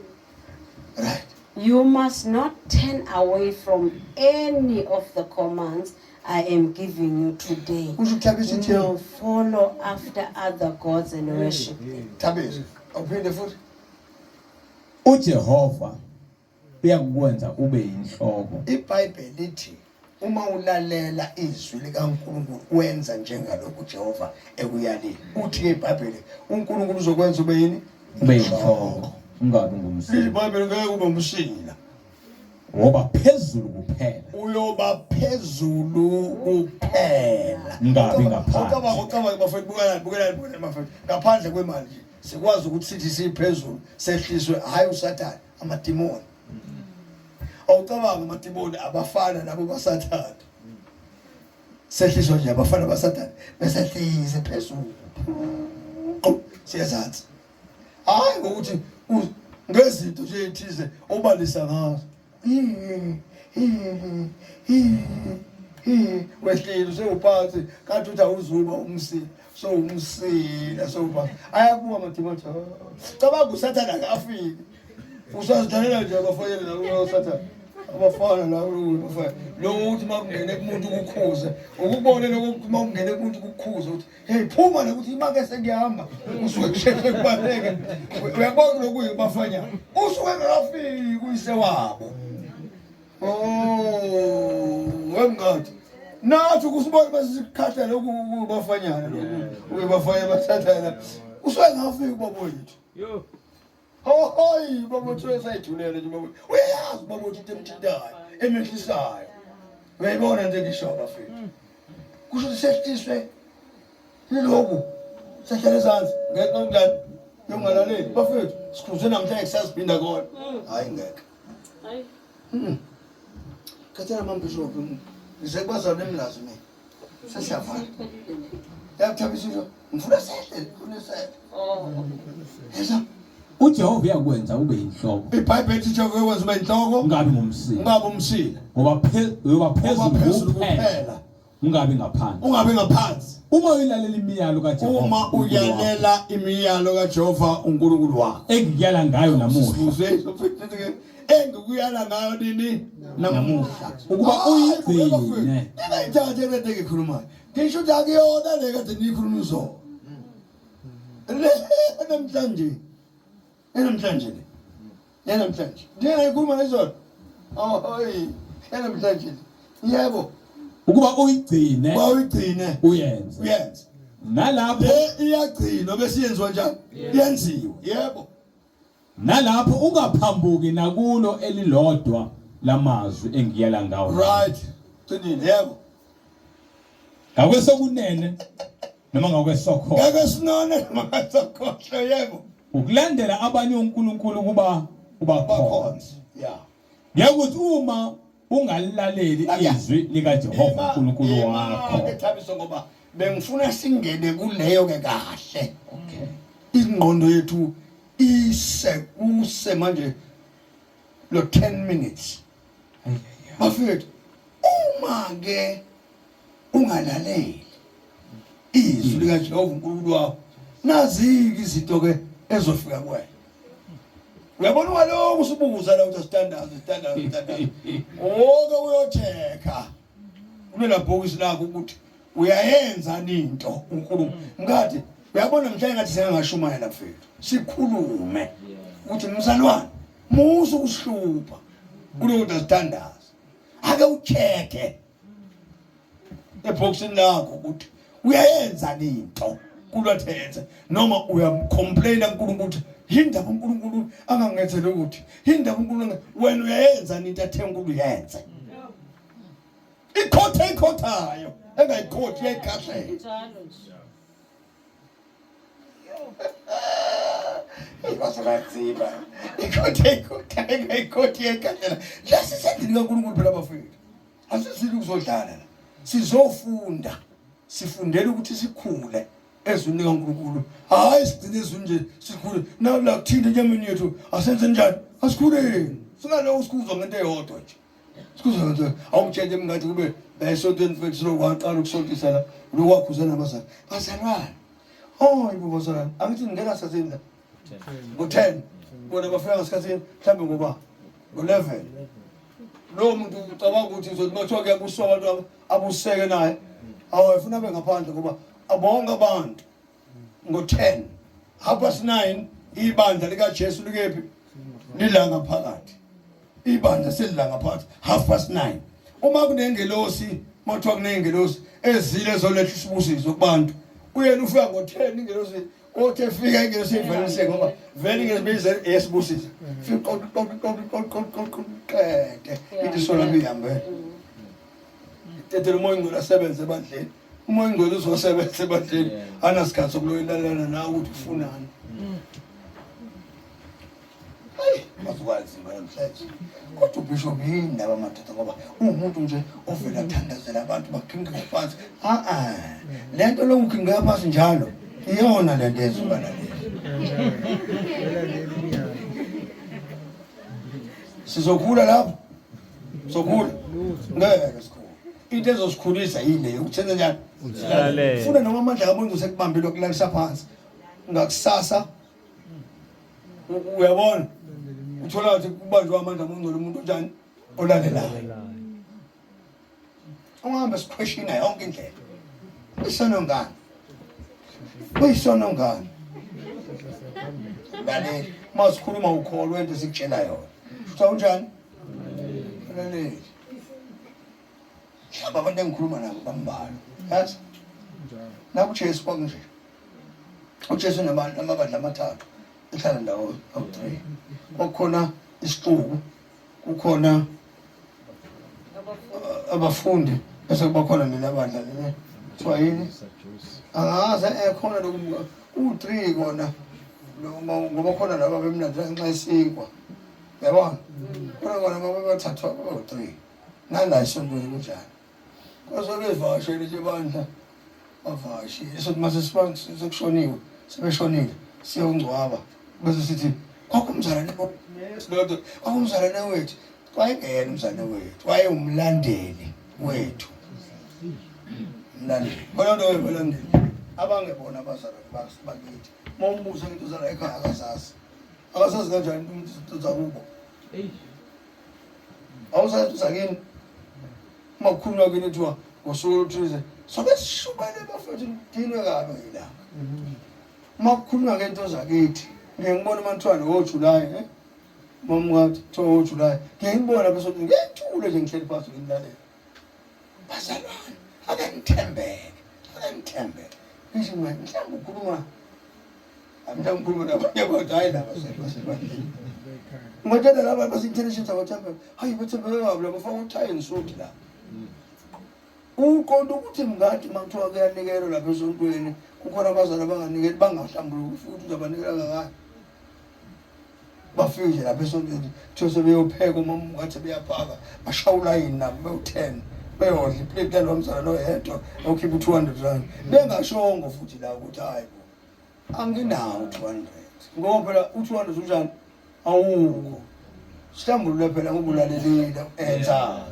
Speaker 4: Right.
Speaker 3: You must not turn away from any of the commands I am giving you today.
Speaker 4: Kusho ukuthabisa ithini?
Speaker 3: No, follow after other gods and worship them.
Speaker 4: Thabisa. Awuphinde futhi.
Speaker 2: uJehova uyakukwenza ube yinhloko
Speaker 4: iBhayibheli lithi uma ulalela izwi likaNkulunkulu wenza njengalokhu uJehova ekuyalile uthi iBhayibheli uNkulunkulu uzokwenza ube yini
Speaker 2: ube yinhloko ungabi ngumsila
Speaker 4: iBhayibheli ngeke ube umsila
Speaker 2: ngoba phezulu kuphela
Speaker 4: uyoba phezulu kuphela
Speaker 2: Ungabi ngaphansi.
Speaker 4: Ucabanga bafethu bukelani bafethu ngaphandle kwemali nje sikwazi ukuthi sithi siphezulu sehliswe hayi uSathane amadimoni awucabanga amadimoni abafana nabo basathane sehliswa nje abafana basathane besehlise phezulu siyazansi hayi ngokuthi ngezinto nje ethize obalisa ngazo wehlile usewuphansi kanti uthi awuzuba umsila so umsila so ba ayakuwa maTimothy cabanga usathana akafiki usazidalela nje abafayela la usathana abafana la ubafana lo uthi makungene kumuntu ukukhuza ukubone lokuthi makungene kumuntu ukukhuza uthi hey phuma la ukuthi imake sekuyahamba usuke kusheshe kubaleke uyabona lokuyi bafanya usuke ngafiki kuyise wabo wemngadi nathi kusibona basikhahlela ukubafanyana ukubafanya bathathana usuke ngafiki babo yethu yo hoyi babo sayithulele nje babo uyazi babo ukuthi emthintayo emehlisayo uyayibona nje ngisho bafethu kusho sehliswe yiloku sehlele ezansi ngeke ngani yongalaleli bafethu sikhuze namhlanje kusasiphinda khona hayi ngeke hayi kathana mambishop ngizekwaza nemlazi mina sesiyavala yakuthabisa nje ngifuna sehle ngifuna sehle yesa
Speaker 2: uJehova uyakwenza ube inhloko
Speaker 1: iBhayibheli lithi Jehova ukwenza ube inhloko
Speaker 2: ungabi ngumsila
Speaker 1: ungabi umsila
Speaker 2: ngoba phezulu kuphela ungabi ngaphansi uma uyilalela imiyalo kaJehova
Speaker 1: uma uyalela imiyalo kaJehova uNkulunkulu wakho
Speaker 2: engiyala ngayo namuhla
Speaker 1: engikuyala ngayo nini namuhla
Speaker 2: ukuba uyigcine
Speaker 1: ngayithathe le ngikhulumayo ngisho ukuthi akuyona le kade niyikhuluma izolo namhlanje ndiyayikhuluma izolo hayi namhlanje yebo
Speaker 2: ukuba uyigcine
Speaker 1: uyenze
Speaker 2: nalapho
Speaker 1: iyagcinwa bese yenziwa njani yenziwe yebo
Speaker 2: nalapho ungaphambuki nakulo elilodwa lamazwi engiyala ngawo
Speaker 1: right qinile yebo
Speaker 2: ngakwesokunene noma ngakwesokhohlo
Speaker 1: ngakesinone makasokhohlo yebo
Speaker 2: ukulandela abanye uNkulunkulu kuba ubakhonza
Speaker 1: yeah
Speaker 2: ngiyakuthi uma ungalilaleli izwi lika Jehova uNkulunkulu wakho
Speaker 1: ethabiso ngoba bengifuna singene kuleyo ke kahle okay ingqondo yethu ise manje lo 10 minutes bafethu uma ke ungalaleli izwi lika Jehova uNkulunkulu wakho naziki izinto ke ezofika kuwena uyabona waloko usubuza la uthi standard oke uyocheka kulela bhokisi lakho ukuthi uyayenza into uNkulunkulu ngathi uyabona mhlawumbe ngathi sengashumayela mfethu sikhulume ukuthi mzalwane musu kusihlupha kulo standard ake ucheke ebhokisini lakho ukuthi uyayenza into kulwathethe noma uyamcomplaina uNkulunkulu ukuthi yindaba uNkulunkulu angangenzele ukuthi yindaba uNkulunkulu wena uyayenza into athe uNkulunkulu yenze ikhothayo engayikhothi yayikhahlele
Speaker 3: njalo nje
Speaker 4: ibasabaziba ikhotha engayikhothi yayikhahlele lasisendini kaNkulunkulu phela bafethu asisili ukuzodlala sizofunda sifundele ukuthi sikhule ezwini kaNkulunkulu hayi sigcine ezwini nje sikhule nawe la kuthina enyameni yethu asenze njani asikhuleni singalo usikuzwa ngento eyodwa nje sikuzwa ngento awumtshele ngathi kube bayisontweni mfethu lo kwaqala ukusontisa la lo wakhuza nabazali bazalwane ibo bazalwane angithi ngena sasini la ngo10 bona bafika ngasikhathini mhlambe ngoba ngo11 lo muntu ucabanga ukuthi uzothi mathiwa kuyabuswa abantu abuseke naye awufuna abe ngaphandle ngoba abonke abantu ngo10 9:30 ibandla lika Jesu likephi lidla ngaphakathi ibandla selidla ngaphakathi 9:30 uma kunengelosi mathiwa kunengelosi ezile zoletha isibusiso kubantu uyena ufika ngo10 ingelosi othe fika ingelosi ivelise ngoba vele ngezibize yesibusiso fika qede ithi sona lihambe tethe umoya ngula sebenze ebandleni umoya ngolo uzosebenza ebandleni anasikhathi sokuloyilalana nawe ukuthi ufunani mazukwazi namhlanje kodwa ubishop yindaba madoda ngoba umuntu nje ovela athandazela abantu bakhinga phansi lento lokukhinga phansi njalo iyona lento ezuba nalezi sizokhula lapho sokhula ngeke sikhule into ezosikhulisa yile ukuthenza njani
Speaker 5: Usilalele.
Speaker 4: Funa noma amandla kamuntu usekubambile okulalisa phansi. Ngakusasa uyabona uthola ukuthi kubanjwa amandla amangcwele umuntu onjani olalelayo. Ungahamba siquestiona yonke indlela. Uyisono ngani? Uyisono ngani? Lalela masikhuluma ukholwa into sikutshela yona. Utha unjani? Lalela. Hlaba abantu engikhuluma nabo bambalo. Yazi? Naku uJesu kwanje. uJesu nabantu amabandla amathathu ehlala ndawo awu-3. Kukhona isixuku, kukhona abafundi bese kuba khona leli bandla leli kuthiwa yini? Angazi ekhona lokhu u-3 kona ngoba khona laba bemnandi ngenxa yesinkwa. Yabona? Khona bathathu abawu-3. Nala esontweni kunjani? Kwasebevashele nje bandla bavashile sokuthi mase sekushoniwe sebeshonile siyongcwaba bese sithi kwakumzalwane wethu kwakumzalwane wethu kwayengena umzalwane wethu wayewumlandeli wethu mlandeli bonke webalandeli abangebona abazalwane bakithi mawumbuza into zala ekhaya akazazi kanjani into zakubo awusazi zakini makukhulunywa kini kuthiwa ngosuku oluthize sobe sishubane bafethu dinwe kabi yila makukhulunywa ngento zakithi ngiyibona mantwana ngoJuly mamwathi to July ngiyibona bese ngiyethule nje ngihleli phansi ngimlalela bazalwane akangithembeke ngisho mhlawumbe ukhuluma amhlawumbe nabanye abantu hayi laba sebasebandleni ngotshela laba base-intelligence abathembe hayi bathembeke kabi laba bafaka uthayi nisuthi la uqonda ukuthi mngadi makuthiwa kuyanikelwa lapha esontweni kukhona abazali abanganikeli bangahlambuluki futhi uzabanikela kangaka bafike nje lapha esontweni kuthiwa sebeyopheka uma ngathi beyaphaka bashawula yini nabo bewu-10 beyodla iplate yalo mzala oyedwa okhipha u-200 bengashongo futhi la ukuthi hayi anginawo 200 ngoba phela u-200 unjani awukho sihlambulule phela ngobulalelile enza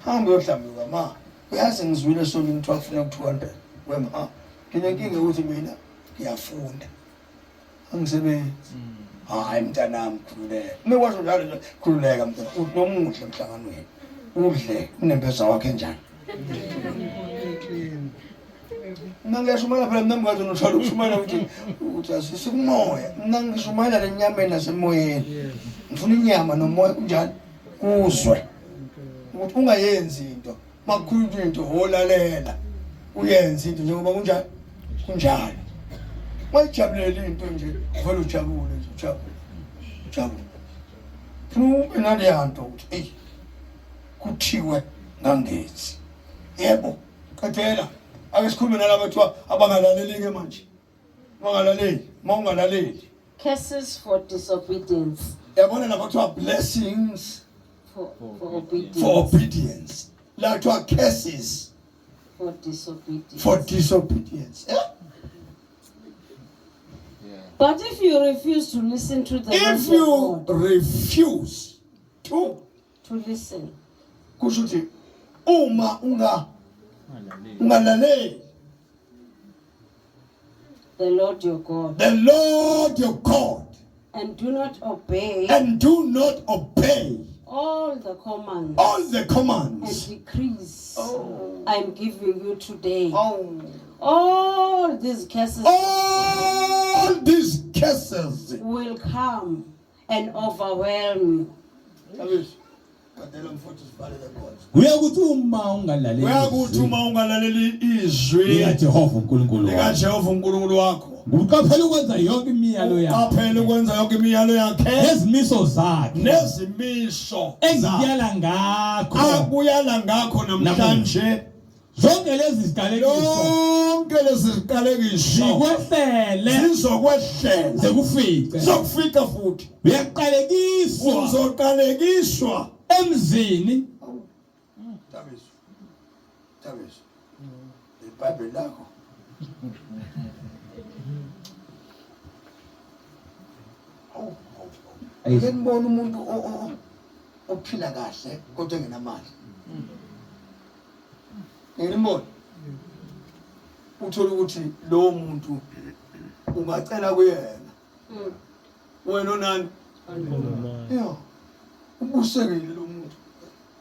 Speaker 4: hambe uyohlambuluka ma uyazi ngizwile esontweni kuthiwa kufuna ku-200 wema nginenkinga ukuthi mina ngiyafunda angisebenzi hayi mntanami khululeka mekwazi njalo nje khululeka mntana nomuhle emhlanganweni udle unempeza wakhe njani nangiyashumela phela mina mngazi nothwala ukushumela ukuthi asisikumoya mina ngishumayela lenyameni nasemoyeni ngifuna inyama nomoya kunjani kuzwe ukuthi ungayenzi into makukhulunywa into olalela uyenza into njengoba kunjani kunjalo mayijabulela into nje vele ujabule nje ujabule ube naleya nto ukuthi eyi kuthiwe ngangenzi yebo qedela ake sikhulume nalabo kuthiwa abangalaleli-ke manje bangalaleli ma ungalaleli
Speaker 3: Curses for disobedience.
Speaker 4: yabona lapha kuthiwa blessings
Speaker 3: For obedience.
Speaker 4: for obedience la kuthiwa curses
Speaker 3: For disobedience.
Speaker 4: for disobedience.
Speaker 3: But if you refuse to listen to the
Speaker 4: If
Speaker 3: voice
Speaker 4: you
Speaker 3: of God,
Speaker 4: refuse to
Speaker 3: listen,
Speaker 4: kusho ukuthi uma ungalaleli
Speaker 3: the Lord your God,
Speaker 4: the Lord your God
Speaker 3: and do not obey
Speaker 4: and do not obey
Speaker 3: all the commands
Speaker 4: all the
Speaker 3: and
Speaker 4: commands,
Speaker 3: decrees I'm giving you today,
Speaker 4: all
Speaker 3: all these curses
Speaker 4: curses.
Speaker 3: will come and overwhelm you.
Speaker 2: Kuyakuthi uma ungalaleli
Speaker 1: uyakuthi uma ungalaleli izwi
Speaker 2: likaJehova uNkulunkulu wakho
Speaker 1: likaJehova uNkulunkulu wakho
Speaker 2: uqaphela ukwenza yonke imiyalo yakhe
Speaker 1: uqaphele ukwenza yonke imiyalo yakhe
Speaker 2: nezimiso zakhe
Speaker 1: nezimiso
Speaker 2: engiyala ngakho
Speaker 1: akuyala ngakho namhlanje
Speaker 2: zonke lezi zikalekiso
Speaker 1: yonke lezi zikalekiso
Speaker 2: zikwehlele
Speaker 1: zizokwehlela
Speaker 2: zekufice
Speaker 1: zokufika futhi
Speaker 2: uyaqalekiswa
Speaker 1: uzoqalekiswa
Speaker 2: emzini
Speaker 4: Tabiso iBhayibheli lakho ngibona umuntu ophila kahle kodwa engenamali ngibona
Speaker 1: uthola ukuthi lowo muntu ungacela kuyena wena onani yeah ubusekile lo muntu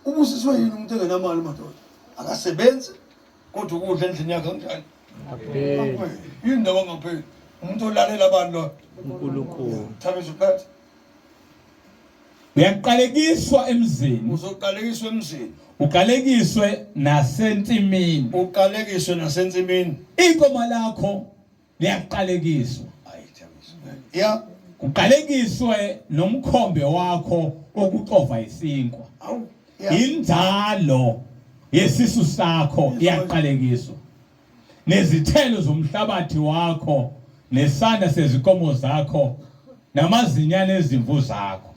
Speaker 1: ubusiswe yini umuntu engenamali madoda akasebenzi kodwa ukudla endlini yakhe kanjani indaba ngapheli umuntu olalela abantu lo
Speaker 5: uNkulunkulu
Speaker 1: thabisa uphethe
Speaker 2: uyaqalekiswa emzini
Speaker 1: uzoqalekiswa emzini
Speaker 2: uqalekiswe nasensimini
Speaker 1: uqalekiswe nasensimini
Speaker 2: inkomo lakho liyaqalekiswa
Speaker 1: hayi thabisa yeah
Speaker 2: uqalekiswe nomkhombe wakho okuxova isinkwa
Speaker 1: awu yeah
Speaker 2: inzalo yesisu sakho iyaqalekiswa nezithelo zomhlabathi wakho nesanda sezikomo zakho namazinyane ezimvu zakho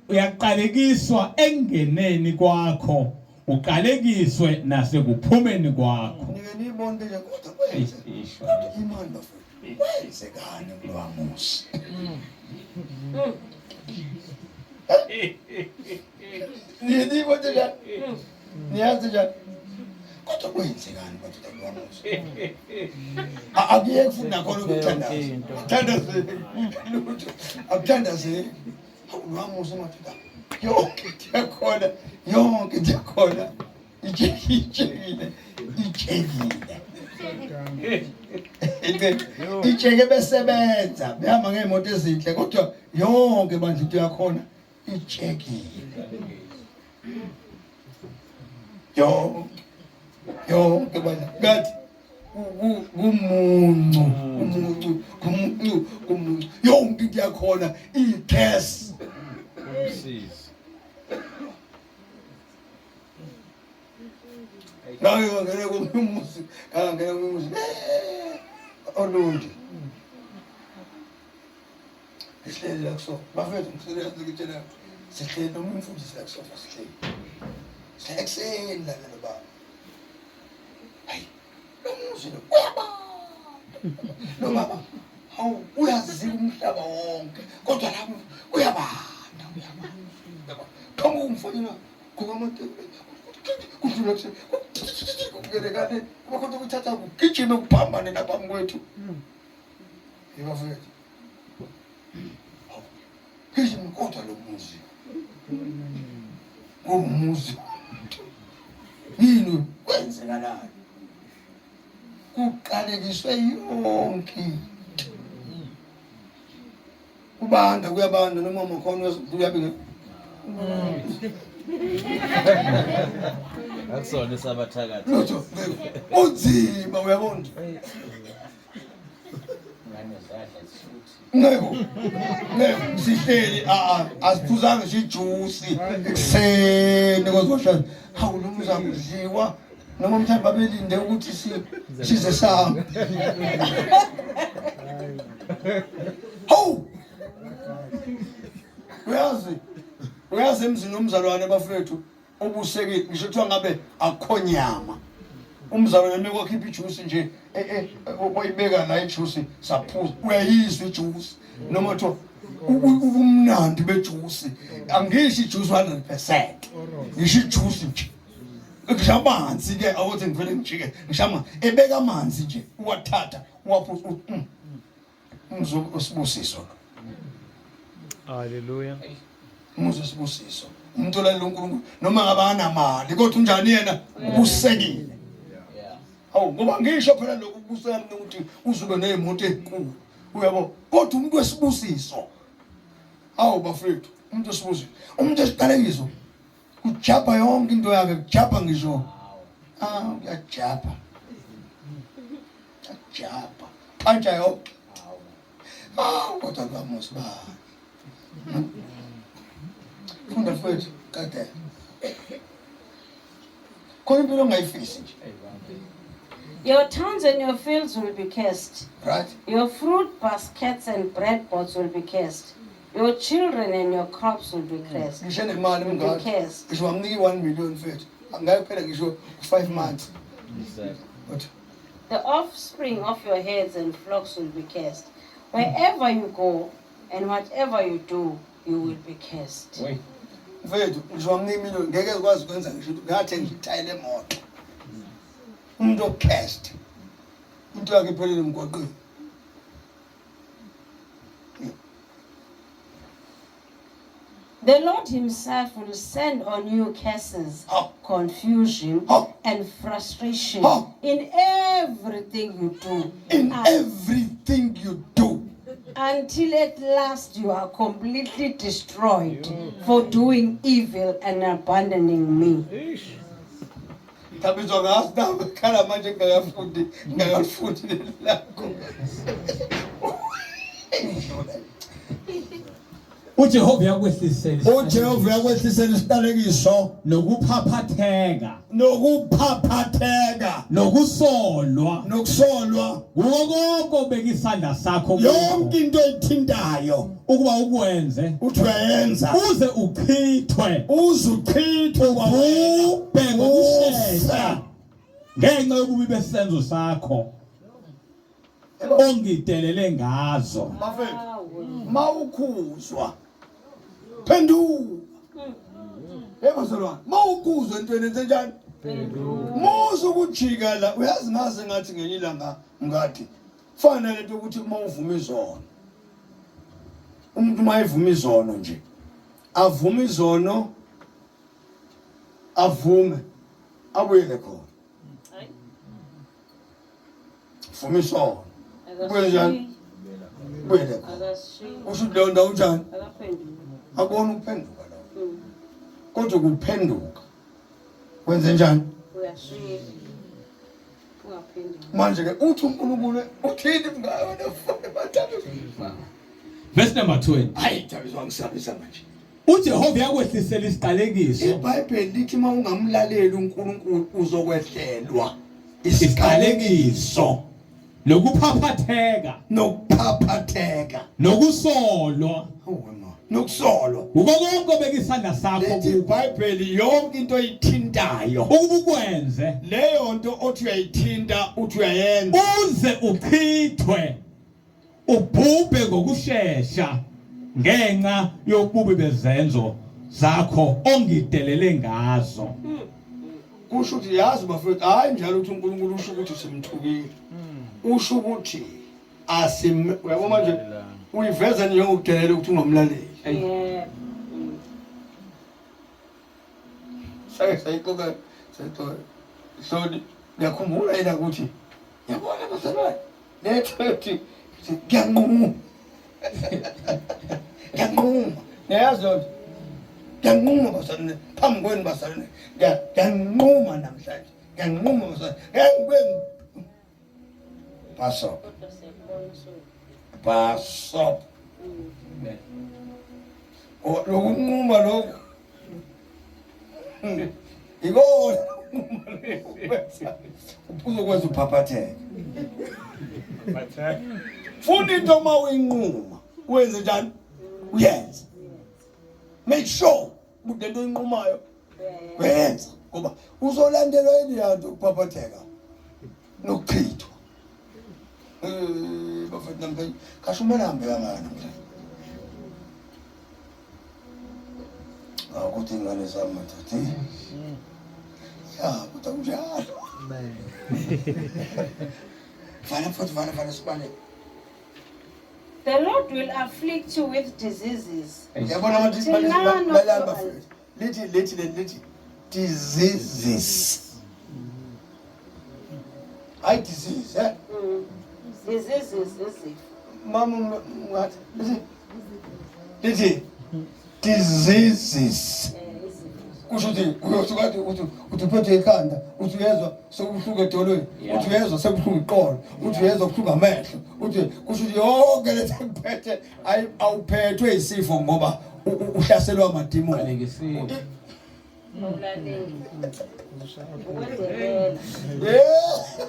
Speaker 2: uyaqalekiswa engeneni kwakho uqalekiswe nasekuphumeni kwakho
Speaker 1: nike nibonke nje kodwa kwenze imali bafowethu kwenzekani kulwamusi nibonke nje niyazi nje kodwa kwenzekani bathi kulwamusi akuye kufuna khona ukuthandaza lutho akuthandaze ulwamusi madoda yonke ndiyakhona ijekile ijeke besebenza behamba ngeemoto ezinhle kodwa yonke bandla into yakhona ijekile yonke bandla ngathi kumuncu yonke into yakhona igas ngangene kumuzi olundi isihleli la kuso bafethu ngisebenza ngitshela sihleli noma umfundisi la kuso sihleli ekuseni la baba hayi lo muzi lo baba hawu uyazi umhlaba wonke kodwa la uyabanda kama umfanyana kukamatebele kudlula kuse kugerekane bakhona ukuthatha kugijime kuphambane naphambi kwethu yebafethu gijime kodwa lo muzi umuzi yini kwenzekalani kuqalekiswe yonke kubanda kuyabanda noma makhona uyabika
Speaker 6: akusona esabathakathi
Speaker 1: lutho unzima uyabona ngeke sihleli asiphuzanga sijuice ekseni kozosha hawu lo mzamo udliwa noma mthandi babelinde ukuthi size sami hawu uyazi emzini umzalwane bafethu obusekile ngisho kuthiwa ngabe akho nyama umzalwane nami kwakhipha ijuice nje oyibeka la ijuice saphuza uyayizwa ijuice noma kuthiwa ubumnandi bejuice angisho ijuice 100% ngisho ijuice nje ngishamanzi ke awuthi ngivele ngijike ngishama ebeka amanzi nje uwathatha uwaphuza usibusiso
Speaker 5: haleluya
Speaker 1: umuzi sibusiso umuntu la lonkulunkulu noma ngabana mali kodwa unjani yena ubusekile awu ngoba ngisho phela lokhu kubuseka mina ukuthi uzube nezimoto ezinkulu uyabo kodwa umuntu wesibusiso awu bafethu umuntu wesibusiso umuntu esiqalekiso kujapa yonke into yakhe kujapa ngisho uyajapa kanjani yonke kodwa kwamusi ba funda mfethu kade khona impilo ongayifisi nje
Speaker 3: Your towns and your fields will be cursed.
Speaker 1: right
Speaker 3: Your fruit baskets and bread pots will be cursed. Your children and your crops will be cursed.
Speaker 1: ngisho nemali
Speaker 3: Will be
Speaker 1: mngaka
Speaker 3: cursed.
Speaker 1: ngisho amniki 1 million mfethu angeke phela ngisho 5 months but
Speaker 3: The offspring of your heads and flocks will be cursed. Wherever you go and whatever you do, you will be cursed.
Speaker 1: mfethu ngisho amniki million ngeke ukwazi ukwenza ngisho ngathi ngithayile emoto
Speaker 4: umuntu ocast into yakhe iphelele emgwaqweni.
Speaker 3: The Lord himself will send on you curses, confusion, and frustration in everything you do.
Speaker 4: In everything you do.
Speaker 3: Until at last you are completely destroyed for doing evil and abandoning me.
Speaker 4: Tabizwa ngasidaba khala manje ngakafundi lakho.
Speaker 2: uJehova yakwehlisela
Speaker 1: uJehova yakwehlisela isiqalekiso
Speaker 2: nokuphaphatheka
Speaker 1: nokusolwa
Speaker 2: kuko konke obeka isandla sakho
Speaker 1: yonke into ethintayo
Speaker 2: ukuba ukwenze
Speaker 1: uthi uyayenza
Speaker 2: uze uchithwe
Speaker 1: ubheke
Speaker 2: ngokushesha ngenxa yokubi besenzo sakho ongidelele ngazo.
Speaker 4: Mawukhuzwa phenduka. Yebazalwane, mawukhuzwa into yenze njani? Musu ukujika la uyazi ngaze ngathi ngenye ilanga ngathi fana lento ukuthi mawuvuma izono. Umuntu mayivuma izono nje. Avuma izono avume abuyele khona. Vuma izono. Buyele khona. Usudonda unjani? Akubona ukuphenduka la. Kodwa kuphenduka. Wenze njani?
Speaker 3: Uyashiyeka. Ungaphenduki.
Speaker 4: Manje ke uthi uNkulunkulu uthini ngayo nefone bathathu.
Speaker 2: Verse number 20.
Speaker 4: Hayi tabizwa ngisabisa manje.
Speaker 2: uJehova yakwehlisela isiqalekiso
Speaker 4: iBhayibheli lithi mawungamlaleli uNkulunkulu uzokwehlelwa
Speaker 2: isiqalekiso nokuphaphatheka nokusolwa
Speaker 4: nokusolwa
Speaker 2: kuko konke obeka isandla sakho
Speaker 4: lithi iBhayibheli yonke into oyithintayo
Speaker 2: ukuba ukwenze
Speaker 4: leyo nto othi uyayithinta uthi uyayenza
Speaker 2: uze uchithwe ubhubhe ngokusheshsha ngenxa yobubi bezenzo zakho ongidelele ngazo.
Speaker 4: kusho ukuthi yazi bafethu hayi njalo ukuthi uNkulunkulu usho ukuthi simthukile usho ukuthi uyabona manje uyiveza njengokudelela ukuthi ungamlaleli. Sayixoxa so ngiyakhumbula yena ukuthi yabona bazalwane lethi ngiyanquma neyazi loo nto ngiyanquma bazalwane phambi kwenu bazalwane ngiyanquma namhlanje ngiyanquma bazalwane Pasop. Lokunquma lokho ikona uzokwenza uphaphatheke. Futhi into mawuyinquma wenze njani? Uyenza. Make sure ukuthi lento oyinqumayo wenza ngoba uzolandelwa yinto ukuphaphatheka nokuchithwa. Bafethu namhlanje kashumela hambe kangana namhlanje. Ukuthi ingane zami mathathi. Ya, kodwa kunjalo. Fana sibane.
Speaker 3: The Lord will afflict you with diseases.
Speaker 4: Yabona manje balala bafethu. Lithi diseases. I disease, eh?
Speaker 3: Diseases,
Speaker 4: Mama ngathi lithi diseases. Kusho ukuthi uyosuka uthi uphethwe ikhanda, uthi uyezwa sekubuhlungu edolweni, uthi uyezwa sekubuhlungu iqolo, uthi uyezwa kubuhlungu amehlo, uthi kusho ukuthi yonke lethe kuphethe awuphethwe isifo ngoba uhlaselwa amadimoni.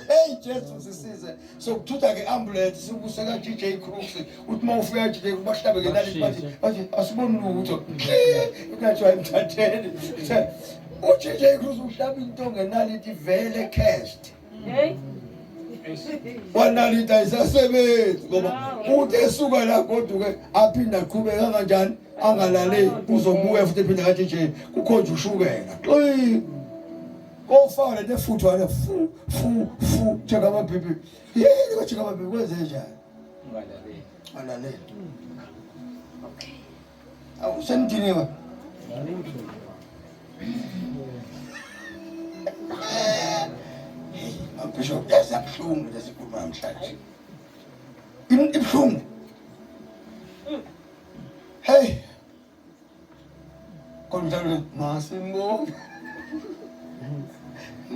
Speaker 4: Hey Jesus sisize sokuthutha ke ambulance sikuseka DJ Crooks uthi mawufika DJ kubahlabe ngenali bathi asiboni lutho ukathi wayimthathele uDJ Crooks uhlaba into ngenali ithi vele cast hey wanali ayisasebenzi ngoba uthi esuka la kodwa ke aphinda aqhubeka kanjani angalaleli uzobuya futhi ephinda kathi nje kukhonje ushukela kofaka lento efuthu wale fu cheka amabhibi yini bacheka amabhibi kwenze njani alalela awu sendiniwe Bishop yasabuhlungu lesikhuluma namhlanje ibhlungu hey konjalo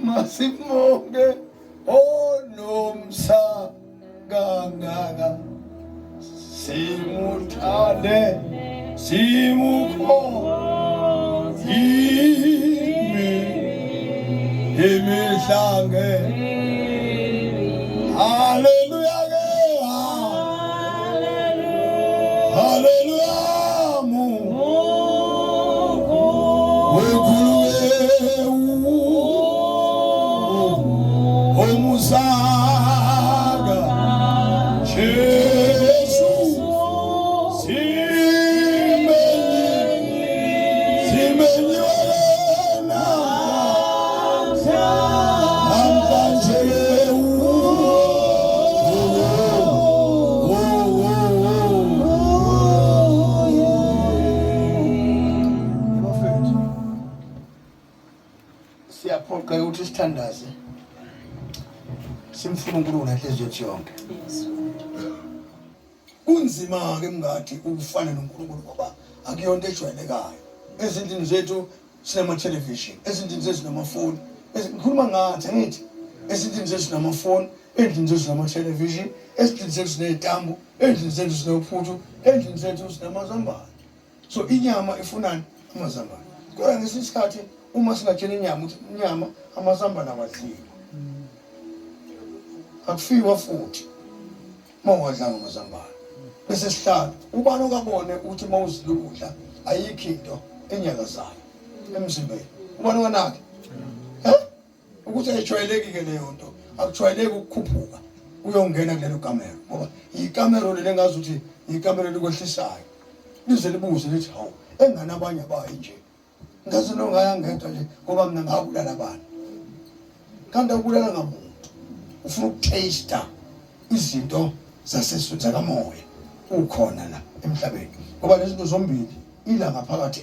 Speaker 4: Masimonge onomsa kangaka simuthande simukho imihlange haleluya ke haleluya mu Omusaga Jesus simenyi wena namhlanje siyaphoqa ukuthi sithandaze simfuna uNkulunkulu ngenhliziyo yethu yonke. Kunzima ke mngadi ukufana noNkulunkulu ngoba akuyonto ejwayelekayo. Ezindlini zethu sinema television, ezindlini zethu namafoni. Ngikhuluma ngathi ngithi ezindlini zethu namafoni, ezindlini zethu nama television, ezindlini zethu sinezitambu, ezindlini zethu sinophuthu, ezindlini zethu sinamazambane. So inyama ifunani amazambane. Kodwa ngesikhathi uma singatshela inyama ukuthi inyama amazambane awadliwa. Akufiwa futhi mawadlanga amazambane bese sihlala ubani okabone ukuthi mawuzile ukudla ayikho into enyakazayo emzimbeni ubani wanake ukuthi ayijwayeleki ke leyo nto akujwayeleki ukukhuphuka uyongena kulelo kamera ngoba ikamera leli engazi ukuthi ikamera likwehlisayo lize libuze lithi hawu engane abanye abayi nje ngaze lo ngayangedwa nje ngoba mina ngabulala abantu kanti ubulala ngamuntu ufuna ukutaste izinto zasesutha kamoya ukhona la emhlabeni ngoba lezi zinto zombili ila ngaphakathi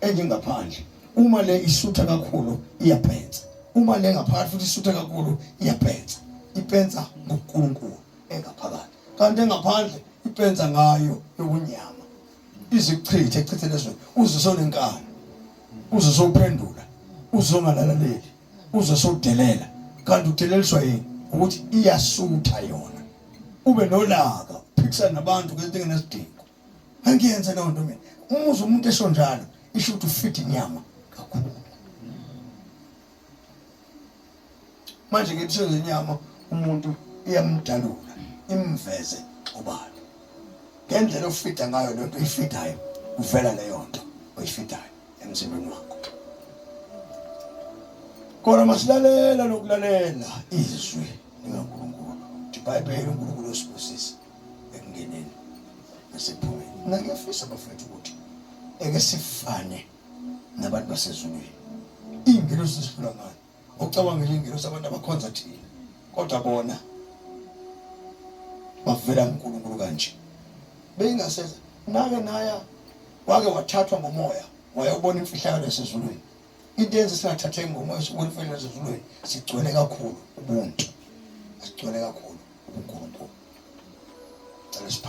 Speaker 4: enye ngaphandle uma le isutha kakhulu iyaphensa uma le ngaphakathi futhi isutha kakhulu iyaphensa ipensa ngokuNkulunkulu engaphakathi kanti engaphandle ipensa ngayo yobunyama izichithe echithe lezo uzisonenkani uzosophendula uzongalaleli uzosodelela kanti udeleliswa yini ukuthi iyasutha yona ube nolaka uphikisana nabantu ngezinto engenasidingo angiyenze leyo nto mina umuze umuntu esonjalo isho ukuthi ufit inyama kakhulu manje ngethize inyama umuntu iyamdalula imveze ubani ngendlela ofita ngayo lento ifitayo uvela leyo nto oyifitayo emzimbeni wakho kodwa masilalela lokulalela izwi likaNkulunkulu iBhayibheli uNkulunkulu usibusisa ekungeneni nasephumeni ngiyafisa bafethu ukuthi eke sifane nabantu basezulwini ingelosi zifuna ngayo ucabanga nje ingelosi abantu abakhonza thina kodwa bona bavela uNkulunkulu kanje beyingaseza nake naya wake wathathwa ngomoya wayobona imfihlakalo yasezulwini into yenze singathatheki ngomoya sibona imfihlakalo yasezulwini sigcwele kakhulu ubuntu sigcwele kakhulu uNkulunkulu. Let's